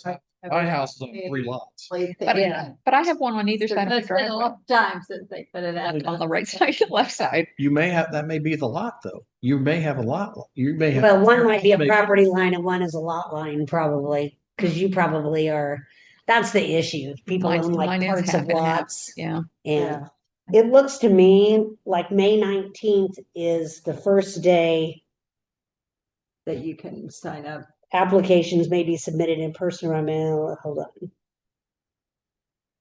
my house is on 3 lots. But, Yeah. but I have one on either side of the It's been a driveway. long time since they put it out. On the right side and left side. You may have, that may be the lot though. You may have a lot. You may have. Well, one might be a Maybe. property line and one is a lot line, probably, because you probably are, that's the issue. People Mine- own like mine is parts half of and half. lots. Yeah. And it looks to me like May 19th is the first day That you can sign up. applications may be submitted in person or by mail. Hold on.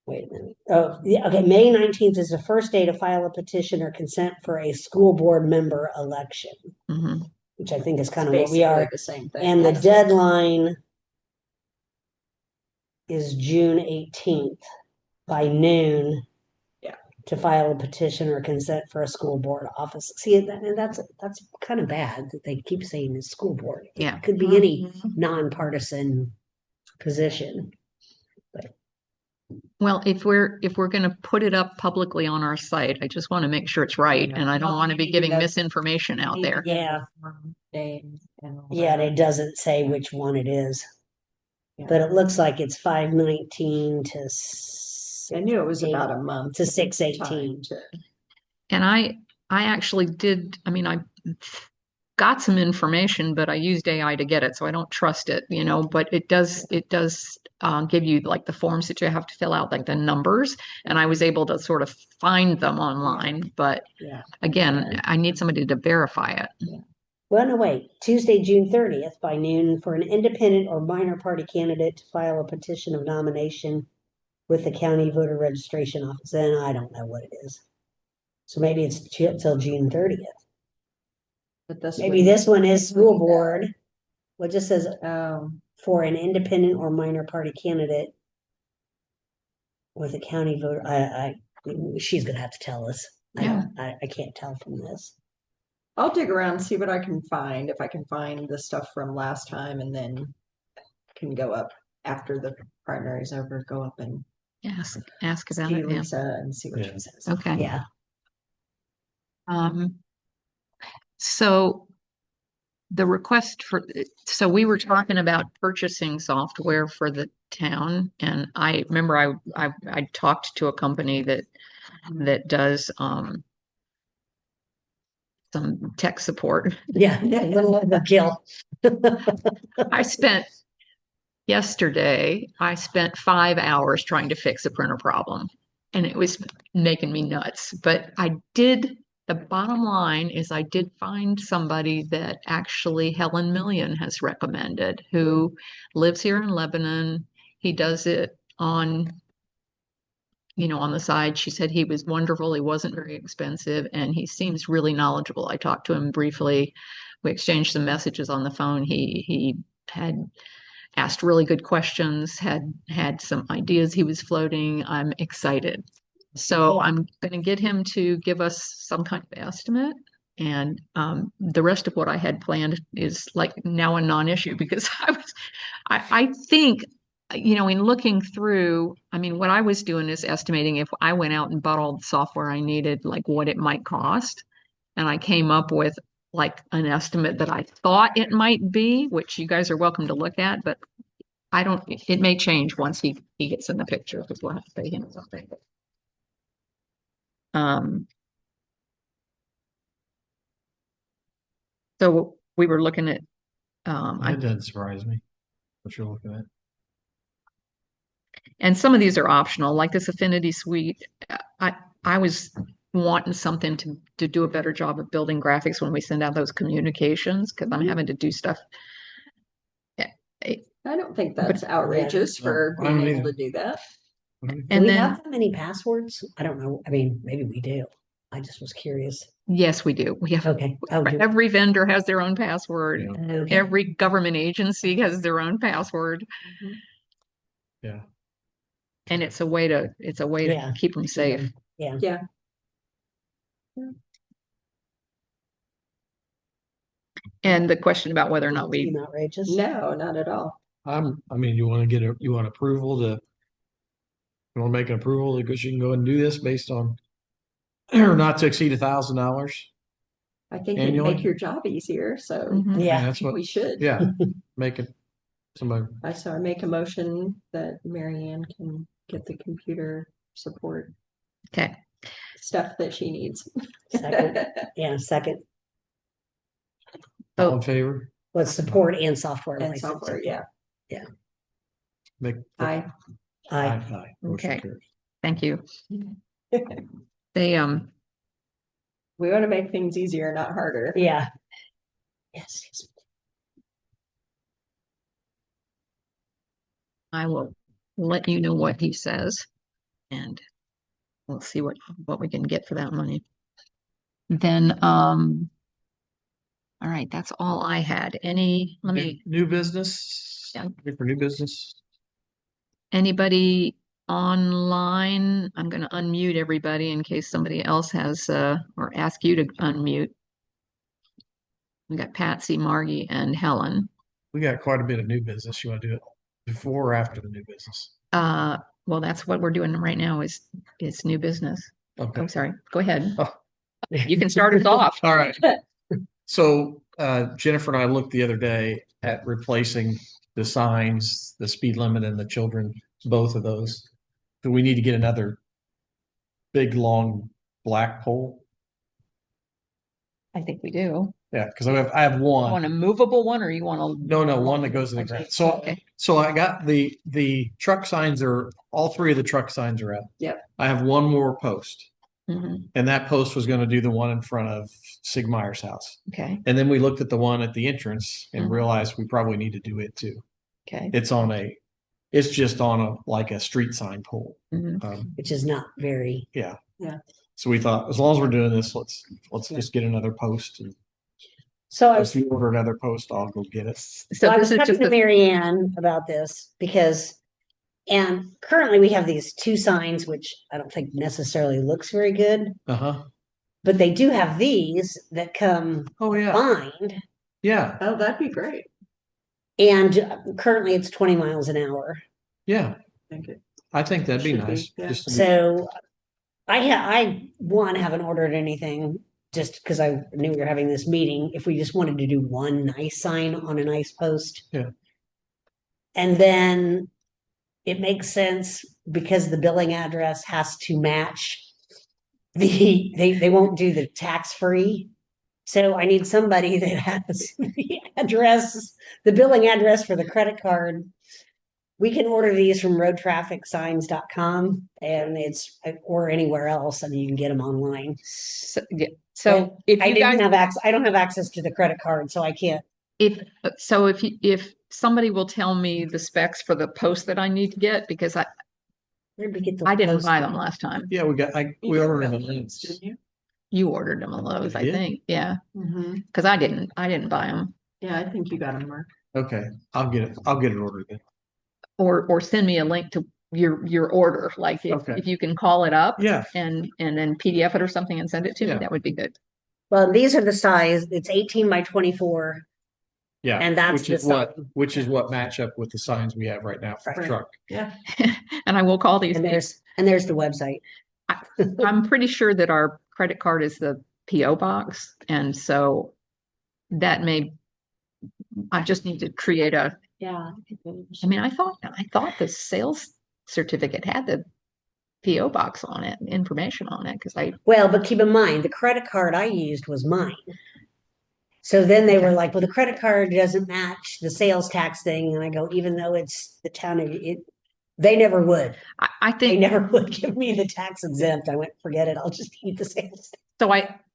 Wait a minute. Oh, yeah, okay. May 19th is the first day to file a petition or consent for a school board member election, Mhm. which I think is kind of It's what we are. basically the same thing. And the deadline is June 18th by noon. Yeah. To file a petition or consent for a school board office. See, and that's kind of bad that they keep saying the school board. It Yeah. could be any nonpartisan position. Well, if we're going to put it up publicly on our site, I just want to make sure it's right, and I don't Well, want to be maybe giving that's- misinformation out there. Yeah. Name and all Yeah, and that. it doesn't say which one it is. Yeah. But it looks like it's 5/19 to I knew it was about a month to 6/18. time to- And I actually did, I mean, I got some information, but I used AI to get it, so I don't trust it, but it does give you like the forms that you have to fill out, like the numbers, and I was able to sort of find them online, but Yeah. again, I need somebody to verify it. Well, no, wait, Tuesday, June 30th by noon for an independent or minor party candidate to file a petition of nomination with the county voter registration office. And I don't know what it is. So maybe it's till June 30th. But this Maybe would- this one is school board. Well, it just says Oh, for an independent or minor party candidate with a county voter. She's gonna have to tell us. Yeah. I can't tell from this. I'll dig around, see what I can find. If I can find the stuff from last time, and then can go up after the primary's over, go up and Ask about see it. Yeah. Lisa and see what Yeah. she says. Okay. Yeah. So the request for, so we were talking about purchasing software for the town, and I remember I talked to a company that does some tech support. Yeah. A little overkill. Yesterday, I spent 5 hours trying to fix a printer problem, and it was making me nuts. But the bottom line is I did find somebody that actually Helen Million has recommended, who lives here in Lebanon. He does it on the side. She said he was wonderful. He wasn't very expensive, and he seems really knowledgeable. I talked to him briefly. We exchanged some messages on the phone. He had asked really good questions, had some ideas he was floating. I'm excited. So I'm going to get him to give us some kind of estimate. And the rest of what I had planned is like now a non-issue, because I think, in looking through, I mean, what I was doing is estimating if I went out and bought all the software I needed, like what it might cost. And I came up with like an estimate that I thought it might be, which you guys are welcome to look at, but it may change once he gets in the picture, because we'll have to pay him something. So we were looking at, It doesn't surprise me what you're looking at. and some of these are optional, like this Affinity Suite. I was wanting something to do a better job of building graphics when we send out those communications, because I'm having to do stuff. I don't think that's outrageous for No, I don't being able either. to do that. Do And we then, have that many passwords? I don't know. I mean, maybe we do. I just was curious. yes, we do. We have Okay. Oh, every vendor has their own password. Yeah. okay. Every government agency has their own password, Yeah. and it's a way to Yeah. keep them safe. Yeah. Yeah. And the question about whether or not we, Seem outrageous. No, not at all. I mean, you want approval to, you want to make an approval because you can go ahead and do this based on, or not to exceed $1,000. I think it'd Annually? make your job easier, so Mhm. Yeah. That's what, we should. yeah, make it somebody. I make a motion that Mary Ann can get the computer support Okay, stuff that she needs. Second. Yeah. Second. All in favor? With support and software And license. software, yeah. Make. I Aye. Motion Okay. carries. thank you. They, we want to make things easier, not harder. Yeah. Yes. I will let you know what he says, and we'll see what we can get for that money. Then, all right, that's all I had. New business? Yeah. For new business? Anybody online? I'm going to unmute everybody in case somebody else has, or ask you to unmute. We got Patsy, Margie, and Helen. We got quite a bit of new business. You want to do it before or after the new business? Well, that's what we're doing right now is new business. Okay. I'm sorry. Go ahead. Oh. You can start us off. All right. So Jennifer and I looked the other day at replacing the signs, the speed limit and the children, both of those. Do we need to get another big, long black pole? I think we do. Yeah, because I have You one. want a movable one, or you want a? No, one that goes in the ground. So Okay. So I got the truck signs all three of the truck signs are up. Yep. I have one more post. Mhm. And that post was going to do the one in front of Sig Meier's house. Okay. And then we looked at the one at the entrance and Mhm. realized we probably need to do it too. Okay. It's just on like a street sign pole. Mhm. Which is not very. Yeah. Yeah. So we thought, as long as we're doing this, let's just get another post. And So I was if you order another post, I'll go get it. So I was this is talking just to a, Mary Ann about this and currently we have these two signs, which I don't think necessarily looks very good. Uh-huh. But they do have these that come Oh, yeah, combined, yeah, Oh, that'd be great. and currently it's 20 miles an hour. yeah. I think it I think that'd be should be, nice. yeah. Just to be, So I haven't ordered anything just because I knew we were having this meeting. If we just wanted to do one nice sign on a nice post. Yeah. And then it makes sense because the billing address has to match they won't do the tax free. So I need somebody that has the billing address for the credit card. We can order these from roadtrafficsigns.com and or anywhere else. I mean, you can get them online. So, yeah. So if I you didn't guys, have access, I don't have access to the credit card, so I can't. if somebody will tell me the specs for the post that I need to get, because Where did we get those I didn't posts buy them from? last time. yeah, we ordered them at Lynn's. Didn't you? You ordered them at Lowe's, I did? think. Yeah, Mm-hmm. because I didn't buy them. Yeah, I think you got them, Mark. Okay, I'll get it ordered then. Or send me a link to your order. Like Okay. if you can call it up Yeah, and then PDF it or something and send it to me, Yeah. that would be good. Well, these are the size. It's 18 by 24. yeah. And that's Which is what match up with the signs we have right now for the Right. truck. Yeah. And I will call these. And there's the website. I'm pretty sure that our credit card is the PO box, and so I just need to create a. Yeah. I mean, I thought the sales certificate had the PO box on it, information on it, because Well, but keep in mind, the credit card I used was mine. So then they were Okay. like, well, the credit card doesn't match the sales tax thing. And I go, even though it's the town of it, they never would. I They think never would give me the tax exempt. I went, forget it. I'll just eat the sales. so.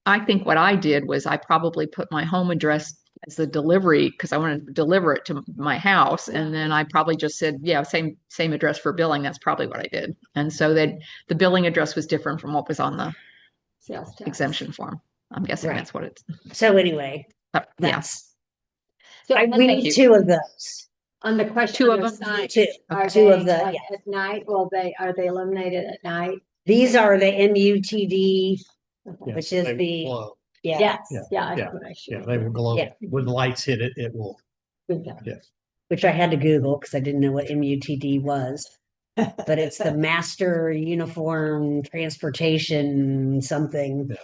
I think what I did was I probably put my home address as the delivery because I wanted to deliver it to my house, and then I probably just said, yeah, same address for billing. That's probably what I did, and so that the billing address was different from what was on the Sales tax. exemption form. I'm guessing Right. that's what it's. So anyway, Yeah. that's, So we on need the, two of those. on the question Two of of the them? signs, Two. are Two they of the, like yeah. at night? Are they illuminated at night? These are the MUTD, Okay. which is They the, glow. yeah. Yes, Yeah, yeah. yeah, that's what I should Yeah, do. they will glow. Yeah. When the lights hit it, it will. Good job. Which I had to Google because I didn't know what MUTD was. But it's the Master Uniform Transportation something, Yeah.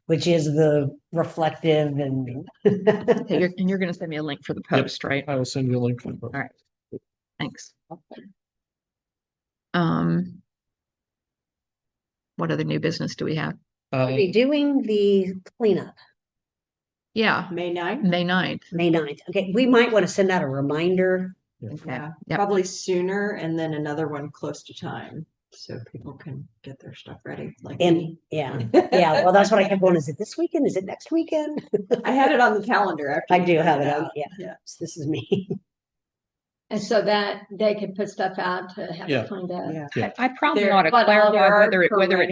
which is the reflective and Okay, you're going to send me a link for the post, right? I will send you a link. For the All right. Thanks. What other new business do we have? are we doing the cleanup Yeah, May 9th? May 9th. May 9th? Okay, we might want to send out a reminder. Okay. Yeah, Yep. probably sooner and then another one close to time so people can get their stuff ready. Like And me. yeah, well, that's what I kept going. Is it this weekend? Is it next weekend? I had it on the calendar after I you do filled have it it on. out. Yeah, so this is me. And so that they can put stuff out to have Yeah. it cleaned up. Yeah. I probably There- ought to but clarify there are whether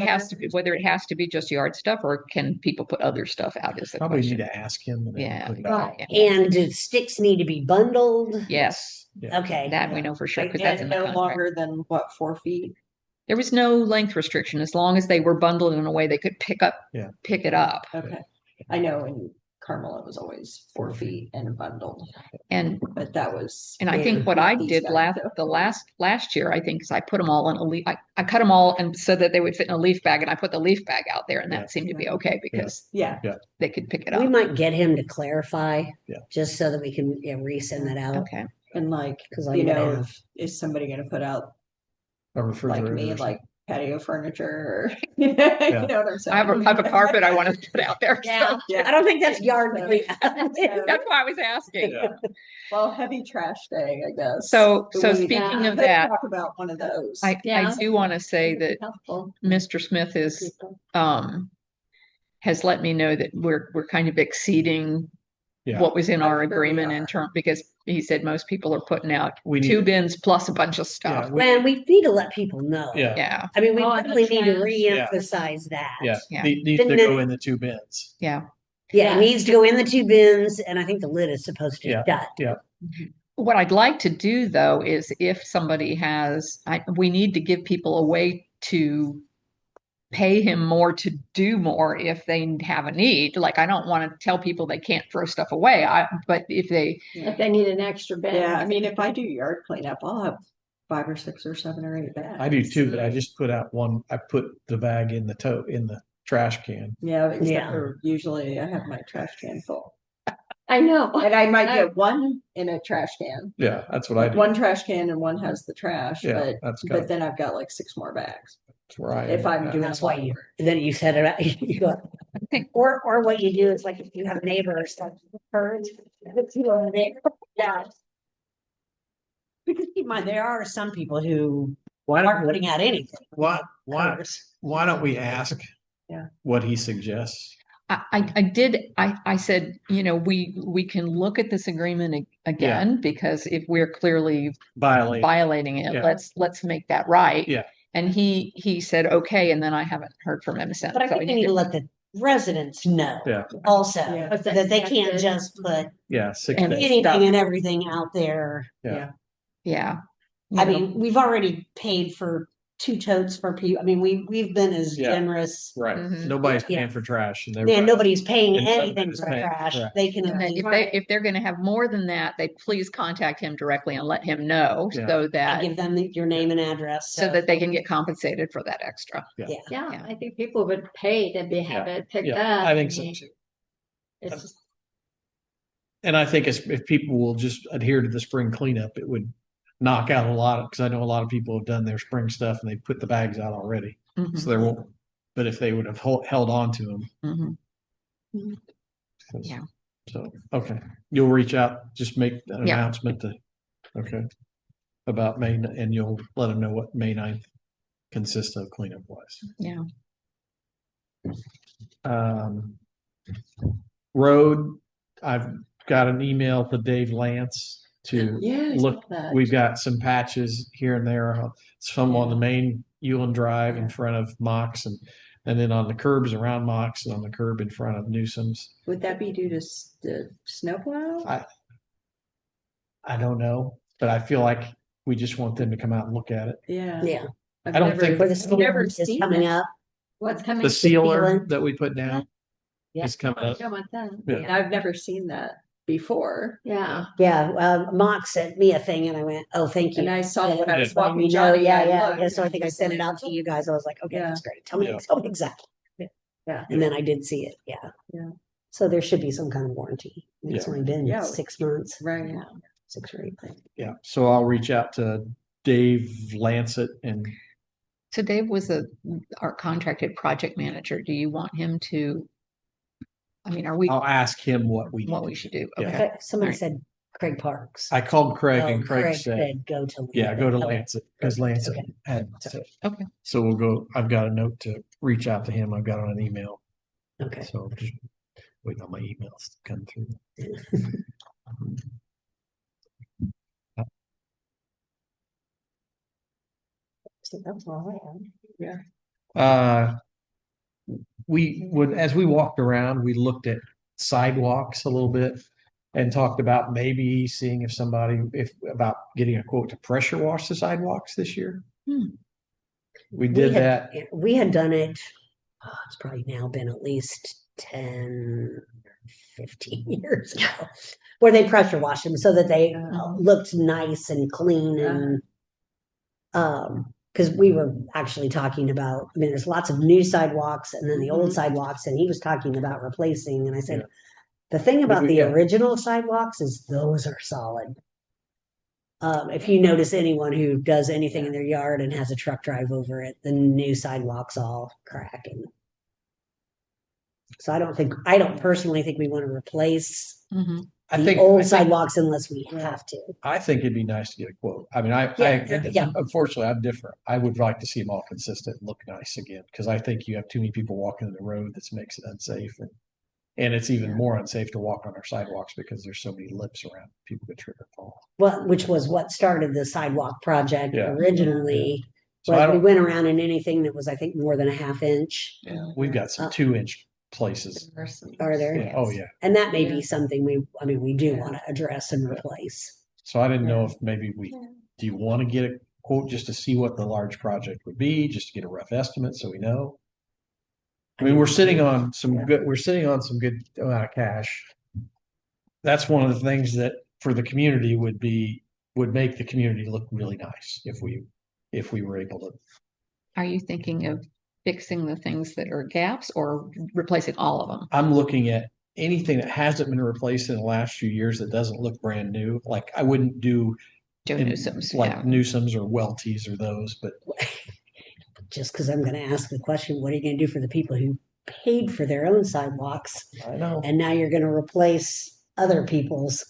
it has to be just yard stuff, or can people put other stuff out is the Probably need question. to ask him. And then Yeah. put it out. Right. Yeah. And do sticks need to be bundled? Yes, Yeah. Okay. that we know for sure, because that's in And the no contract. longer than what, 4 feet? There was no length restriction as long as they were bundled in a way they could pick it up. Okay. I know in Carmel it was always 4 feet and bundled, And but that was. I think what I did last year, I think, is I put them all in a leaf. I cut them all and so that they would fit in a leaf bag, and I put the leaf bag out there, and that Yeah. seemed to be okay because Yeah. they could pick it We up. might get him to clarify. Yeah. Just so that we can resend that out. Okay. And like, 'Cause I'm you gonna know, have- is somebody gonna put out A like refrigerator. me, or something. like patio furniture or, you know what I'm saying? I have a carpet I want to put out there. Yeah. So I don't think that's yard So- cleanup. that's why I was asking. Yeah. Well, heavy trash day, I guess. So But we speaking of could that, talk about one of those. I Yeah. do want to say that Helpful. Mr. Smith has let me know that we're kind of exceeding Yeah. what was in I'm our sure we agreement are. in term, because he said most people are putting out We need 2 to- bins plus a bunch of stuff. Yeah. Well, we need to let people know. Yeah. Yeah, I mean, we Oh, and the really need to trash. re-emphasize that. Yeah. Yeah. Needs to Then go the- in the 2 bins. yeah. Yeah, Yeah. it needs to go in the 2 bins, and I think the lid is supposed to Yeah. shut. Yeah. What I'd like to do though is if somebody we need to give people a way to pay him more to do more if they have a need. Like, I don't want to tell people they can't throw stuff away. But if they, If they need an extra bin. Yeah, I mean, if I do yard cleanup, I'll have 5 or 6 or 7 or 8 bags. I do too, but I just put out one, I put the bag in the trash can. Yeah, except Yeah. for usually I have my trash can full. I know. And I might get one in a trash can. Yeah, that's what I do. One trash can and one has the trash, Yeah, that's but good. then I've got like 6 more bags. That's where I If I'm am. doing That's why a you, lot. then you set it out, you go, or what you do is like, if you have a neighbor or stuff, birds, yeah. Because keep in mind, there are some people who Why aren't don't, putting out anything. why Covers. don't we ask Yeah. what he suggests? I said, we can look at this agreement again, because if we're clearly Violate. violating it, Yeah. let's make that right. Yeah. And he said, okay, and then I haven't heard from him since. But I So think we need to let the residents know Yeah. also, Yeah. that they can't just put Yeah, 6 And days. anything and everything out there. Yeah. Yeah. I mean, we've already paid for 2 totes for people. I mean, we've been as Yeah. generous. Right. Mhm. Nobody's Yeah. paying for trash and Man, nobody's paying And anything nobody's for paying, trash. correct. They can. And then if they're going to have more than that, they please contact him directly and let him know, Yeah. so that Give them your name and address. so that they can get compensated for that extra. Yeah, Yeah. I think people would pay to have it picked Yeah, up. I think so too. It's just, And I think if people will just adhere to the spring cleanup, it would knock out a lot, because I know a lot of people have done their spring stuff and they put the bags out already. Mhm. So there won't, but if they would have held on to them. Mhm. Yeah. So, okay, you'll reach out, just make an Yeah. announcement okay, about May, and you'll let them know what May 9th consists of cleanup wise. Yeah. Road, I've got an email to Dave Lance to Yeah, I look. saw that. We've got some patches here and there. Some on the main Ulen Drive in Yeah. front of Mox, and then on the curbs around Mox, and on the curb in front of Newsom's. Would that be due to the snowplow? I don't know, but I feel like we just want them to come out and look at it. Yeah. Yeah. I've I don't never- think- For the I've never season is seen coming it. up. what's coming. The sealer sealant. that we put down Yeah. is coming up. I want that. Yeah. And I've never seen that before. Yeah. Yeah, Mock sent me a thing and I went, oh, thank you. And I saw when I was Just letting me walking know, Johnny. I yeah. looked, So I think I and sent it was out to you guys. I was like, okay, Yeah. that's great. Tell me exactly. Yeah. And then I did see it. Yeah. Yeah. So there should be some kind of warranty. It's Yeah. only been Yeah. 6 months, Right. 6 or 8. Yeah, so I'll reach out to Dave Lancet and So Dave was our contracted project manager. Do you want him to? I mean, are we I'll ask him what we what need. we should do? Yeah. Okay. Somebody Alright. said Craig Parks. I called Craig Oh, and Craig said, go to. yeah, go to Okay. Lancet, because Lancet Okay. had to. Okay. So we'll go, I've got a note to reach out to him. I've got on an email. Okay. So just waiting on my emails to come through. So that's all I have. We would, as we walked around, we looked at sidewalks a little bit and talked about maybe seeing about getting a quote to pressure wash the sidewalks this year. Hmm. We did that. We had done it, it's probably now been at least 10, 15 years ago, where they pressure washed them so that they looked nice and clean and, because we were actually talking about, I mean, there's lots of new sidewalks and then the old sidewalks, and he was talking about replacing, and I said, Yeah. the thing about the Yeah. original sidewalks is those are solid. If you notice anyone who does anything in their yard and has a truck drive over it, the new sidewalks all cracking. So I don't personally think we want to replace Mhm. the old sidewalks unless we have to. I think it'd be nice to get a quote. I mean, Yeah. unfortunately, I'm different. I would like to see them all consistent and look nice again, because I think you have too many people walking in the road that makes it unsafe. And it's even more unsafe to walk on our sidewalks because there's so many lips around. People could trip and fall. Well, which was what started the sidewalk project Yeah. originally. So I Was we don't, went around in anything that was, I think, more than a half inch. yeah, we've got some 2-inch places. Are there? Yeah, oh yeah. And that may be something we do want to address and replace. So I didn't know if maybe do you want to get a quote just to see what the large project would be, just to get a rough estimate so we know? I mean, we're sitting on some good amount of cash. That's one of the things that for the community would make the community look really nice if we were able to. Are you thinking of fixing the things that are gaps or replacing all of them? I'm looking at anything that hasn't been replaced in the last few years that doesn't look brand new. Like I wouldn't do Joe Newsom's, like yeah. Newsom's or Welty's or those, but Just because I'm going to ask the question, what are you going to do for the people who paid for their own sidewalks? I know. And now you're going to replace other people's.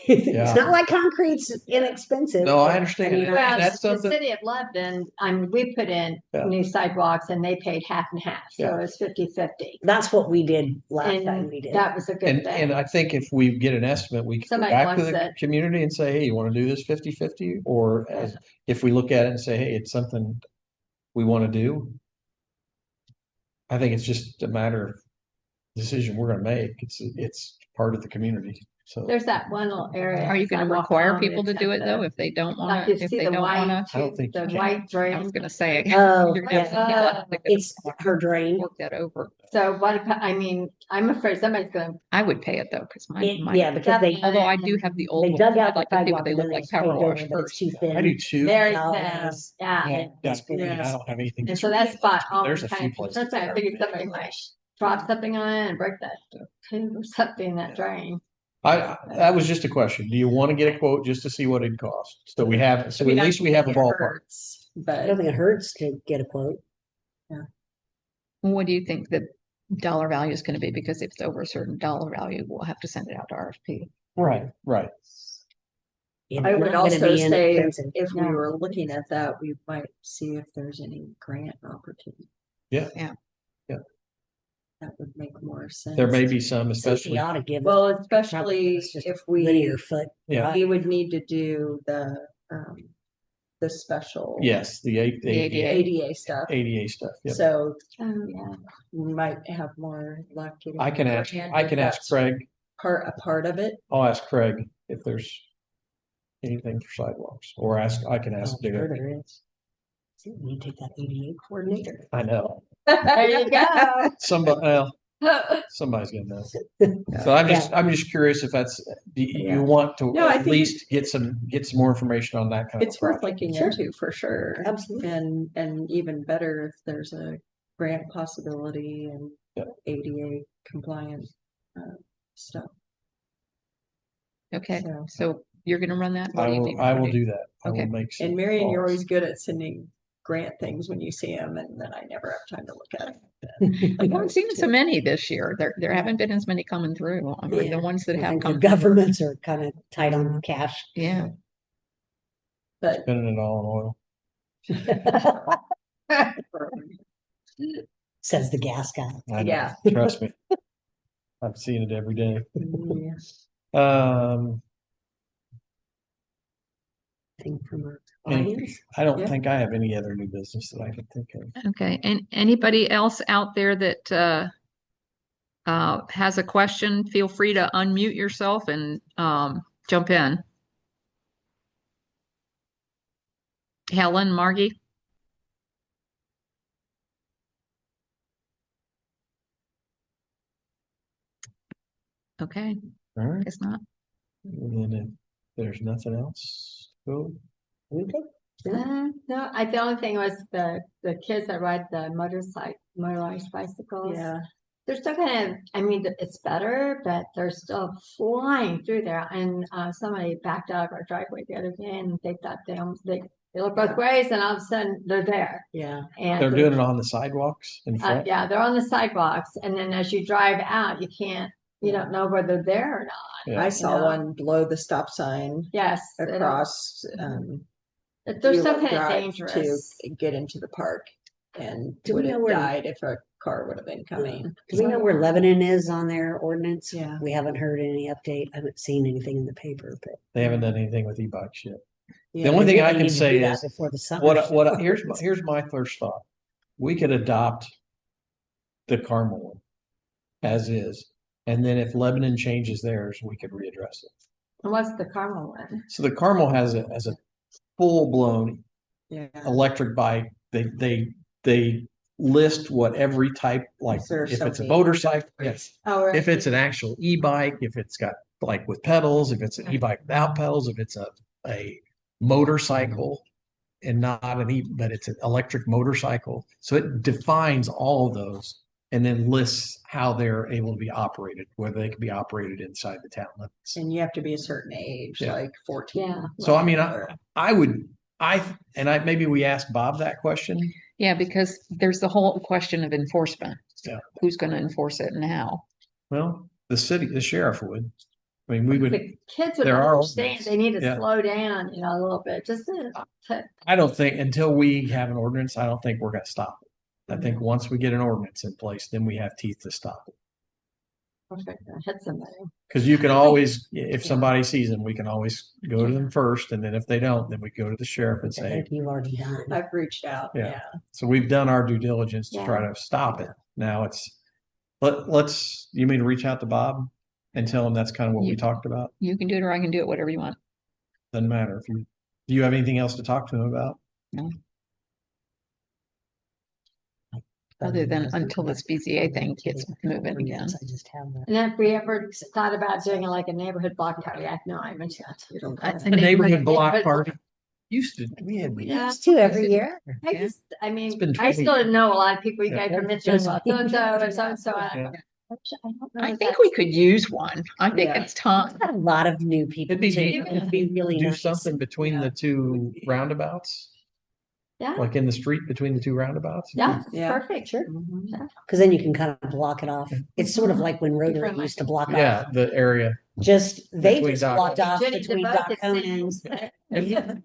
Yeah. It's not like concrete's inexpensive. No, I but, understand. mean, And Well, that's the something. city of Lebanon, I mean, we put in Yeah. new sidewalks and they paid half and half, so Yeah. it was 50-50. That's what we did last And time we did. that was a good And thing. I think if we get an estimate, we can go Somebody back to wants the it. community and say, hey, you want to do this 50-50? Or if we look at it and say, hey, it's something we want to do. I think it's just a matter of decision we're going to make. It's part of the community. So There's that one little area. Are you going to sidewalk require along people the to do it though, if they don't Like want you to, if see they the don't white, want I don't think the you can. white to? I drain. was going to say. Oh, you're gonna have to yeah. have to It's her drain. work that over. So what if, I mean, I'm afraid somebody's gonna. I would pay it though, because my, Yeah, because they although I do have the old they ones, dug out I'd the like to see what sidewalk they and look then they like just paved power over, wash but it's first. too thin. I do too. Very No, thin, it's- yeah. Yeah, That's I mean, good. I don't have anything. And to so that spot There's almost a few kind of, places that's why I that figured are somebody might drop something on it and break that tube or something in that Yeah. drain. That was just a question. Do you want to get a quote just to see what it costs? So we have, so I mean, at I least we don't have a think it ballpark. hurts, I But don't think it hurts to get a quote. What do you think the dollar value is going to be? Because if it's over a certain dollar value, we'll have to send it out to RFP. Right. It's I would not gonna also be say inexpensive. if we No. were looking at that, we might see if there's any grant opportunity. Yeah. Yeah. Yeah. That would make more sense. There may be some, Something especially. you ought to give. Well, us, especially it's just if we linear foot. Yeah. we would need to do the special Yes, the ADA. ADA stuff. ADA stuff. Yep. So Oh, yeah. we might have more luck getting. I can a ask. grant I if can ask that's Craig. a part of it. I'll ask Craig if there's anything for sidewalks, or I can ask. Oh, sure Dick. there is. See, we need to take that ADA coordinator. I know There you go. somebody's gonna know. So I'm just curious if that's. Do Yeah. you want to No, I at think least get some more information on that kind It's of worth project? looking Sure. into for sure. Absolutely. And even better if there's a grant possibility and Yep. ADA compliant stuff. Okay, So- so you're going to run that? What I do you will. think I we're will gonna do that. I Okay. will make. Some And Marion, you're calls. always good at sending grant things when you see them, and then I never have time to look at them. I haven't seen so many this year. There haven't been as many coming through. I mean, Yeah. the ones that I have think the come. governments are kind of tight on cash. Yeah. But Spending it all on oil. Says the gas guy. I know. Yeah. Trust me. I'm seeing it every day. yeah. Thing from our And audience. I don't Yeah. think I have any other new business that I can think of. Okay. And anybody else out there that has a question, feel free to unmute yourself and jump in. Helen, Margie? Okay, All right. guess not. And then if there's nothing else, cool. Okay. No, the only thing was the kids that ride the motorized bicycles. Yeah. They're still kind of, I mean, it's better, but they're still flying through there. And somebody backed out of our driveway the other day and they thought they look both ways and all of a sudden they're there. Yeah. And They're doing it on the sidewalks in front. yeah, they're on the sidewalks. And then as you drive out, you don't know whether they're there or not. Yeah. I saw Yeah. one below the stop sign Yes. across They're still Beulah kind of Drive dangerous. to get into the park, and Do we would know have where- died if a car would have been coming. Do we know where Lebanon is on their ordinance? Yeah. We haven't heard any update. I haven't seen anything in the paper, but. They haven't done anything with e-bikes yet. Yeah. only They thing I really can need to say do that is before the summer. here's my first thought. We could adopt the Carmel one as is, and then if Lebanon changes theirs, we could readdress it. And what's the Carmel one? So the Carmel has a full blown Yeah. electric bike. They list what every type, like Is there if it's a something- motorcycle, yes. Oh, right. If it's an actual e-bike, if it's got like with pedals, if it's an e-bike without pedals, if it's a motorcycle and not but it's an electric motorcycle. So it defines all of those and then lists how they're able to be operated, whether they can be operated inside the town limits. And you have to be a certain age, Yeah. like 14. Yeah. So I mean, maybe we ask Bob that question. Yeah, because there's the whole question of enforcement. Yeah. Who's going to enforce it and how? Well, the sheriff would. I mean, we would. The kids would There are understand ordinances. they need to Yeah. slow down, a little bit, just to I don't think until we have an ordinance, I don't think we're going to stop it. I Mm-hmm. think once we get an ordinance in place, then we have teeth to stop it. hit somebody. Because you can always, if somebody sees them, we can always go to them first, and then if they don't, then we go to the sheriff and I say, think you've already done. I've reached out. Yeah. Yeah. so we've done our due diligence to try to stop it. Now you mean reach out to Bob and tell him that's kind of what we You- talked about? You can do it or I can do it, whatever you want. Doesn't matter. Do you have anything else to talk to him about? Other than until this BZA thing gets moving again. I just have that. And if we ever thought about doing like a neighborhood block party, I know I mentioned that to you. A neighborhood block party. We had. Yeah. It's two every year. I mean, been I 20 still know a lot of people you Yeah. guys permission, so and so. Yeah. I think we could use one. I think Yeah. it's time. Got a lot of new people. It'd be too. neat It'd be really Do nice. something between the two roundabouts, Yeah, like in the street between the two roundabouts. yeah, Yeah. perfect. Sure. Mhm. Because then you can kind of block it off. It's sort of like when Rotary used to block Yeah, off. the area. Just they Between just Doc- blocked off Jenny between DeVoe Doc could Conan's. Yeah,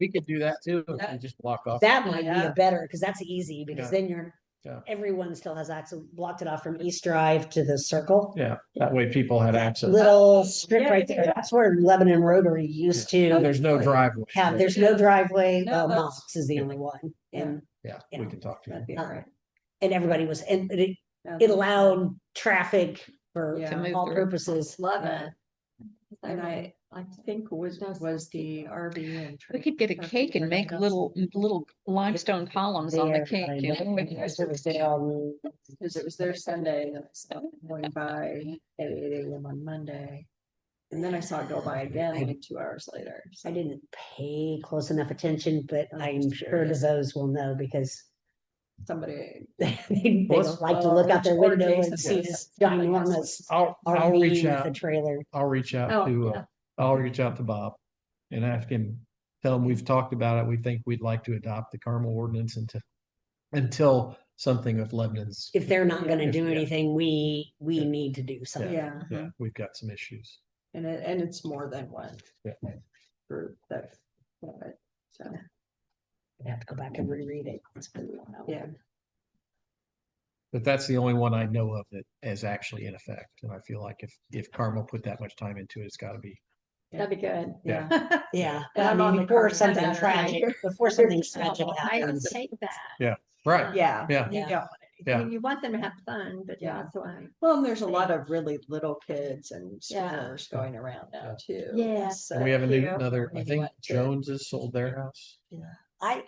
we could do that too. If we just block off. That might be Yeah. a better because that's easy because Yeah. then Yeah. everyone still has access. Blocked it off from East Drive to the Circle. Yeah, that way people had access. Little strip Yeah, right there. That's where Lebanon Rotary used to There's no driveway. have. There's no driveway. No, Well, that's- Mox is the only one, and Yeah, you we know, can talk to That'd you. be all right. and everybody was and it Yeah. allowed traffic for Yeah. To move all through. purposes. Love it. And I think was the RV and. We could get a cake and make little limestone columns on the cake. You know? Because it was their Sunday, and I stopped going by at 8 a.m. on Monday. And then I saw it go by again like 2 hours later. I didn't pay close enough attention, but I'm sure DeVos will know because Somebody, they don't like to look out their Or window and Jason see says this something. ginormous I'll RV reach with out. a trailer. I'll reach out Oh, to, yeah. I'll reach out to Bob and ask him, tell him we've talked about it. We think we'd like to adopt the Carmel ordinance until something with Lebanon's. If they're not gonna do Yeah. anything, we need to do something. yeah, Yeah, we've got some issues. and it's more than one Yeah. group that. So, I have to go back and reread it. It's been a while. yeah, But that's the only one I know of that is actually in effect. And I feel like if Carmel put that much time into it, it's gotta be. That'd be good. Yeah. Yeah, And I I'm on mean, the before Carmel something matter. tragic, before something tragic I would happens. take that. Right. yeah. Yeah. You don't want it. I Yeah. mean, you want them to have fun, but Yeah. that's why. Well, and there's a lot of really little kids and Yeah. schoolers going around now too. Yeah. And we have Cute. another, I Maybe think what to- Jones has sold their house. I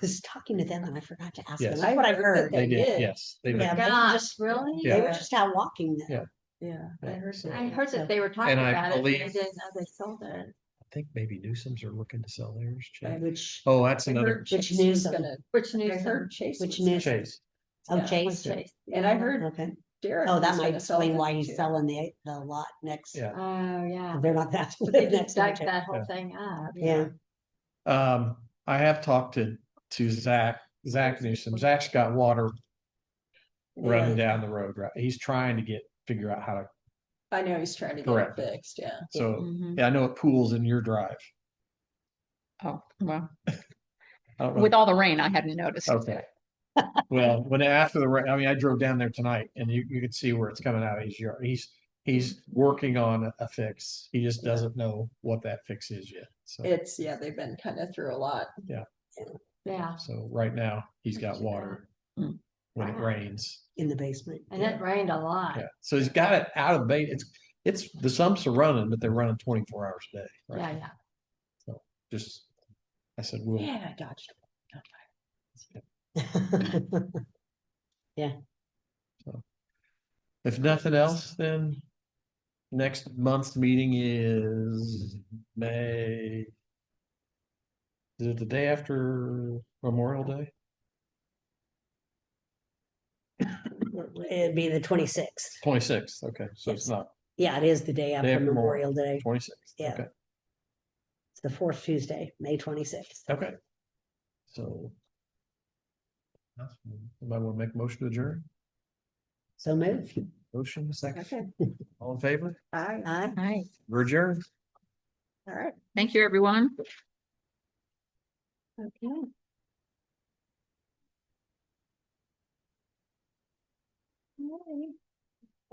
was talking to them and I forgot to ask them. Yes. That's what I've I heard. They did, did. yes. They did. Yeah, they were Gosh, just, really? they were Yeah. just out walking then. Yeah. Yeah, I Yeah, heard so- that. I heard that they were talking And I about it, but I believe- didn't know they sold it. I think maybe Newsom's are looking to sell theirs. Chase. Which, Oh, that's I another heard Chase was Newsom? gonna- Which I news? heard Chase. Which was news? gonna- Chase. oh, Yeah. Chase. Chase. And I heard Okay. Derek. Oh, that was might gonna sell explain it why he's too. selling the lot next. Yeah. Oh, yeah. They're not that. But they next just dug to- that whole Yeah. thing up. Yeah. I have talked to Zach Newsom. Zach's got water running down the road, right? He's trying to figure out how to, I know he's trying to get Correct. it fixed, yeah. so, Mhm. yeah, I know it pools in your drive. Oh, well, I don't know. with all the rain, I hadn't noticed. Okay. Well, after the rain, I mean, I drove down there tonight and you could see where it's coming out of his yard. He's working on a fix. He just doesn't know what that fix is yet. So, They've been kind of through a lot. Yeah. so right now he's got water Mm. when it Wow. rains. In the basement. And it rained a lot. Yeah. So he's got it out of bait. It's the sumps are running, but they're running 24 hours a day. Right? Yeah, yeah. Just, I said, we'll, Yeah, I dodged. If nothing else, then next month's meeting is May. Is it the day after Memorial Day? It'd be the 26th. 26th, okay, so it's Yes. not Yeah, it is the day after after Memorial Day. 26th, Yeah. okay, It's the fourth Tuesday, May 26th. okay. So. Somebody want to make a motion to adjourn? So move. Motion, second, Okay. all in favor? Aye. Aye. Hi. We're adjourned. All right. Thank you, everyone. Okay. All right.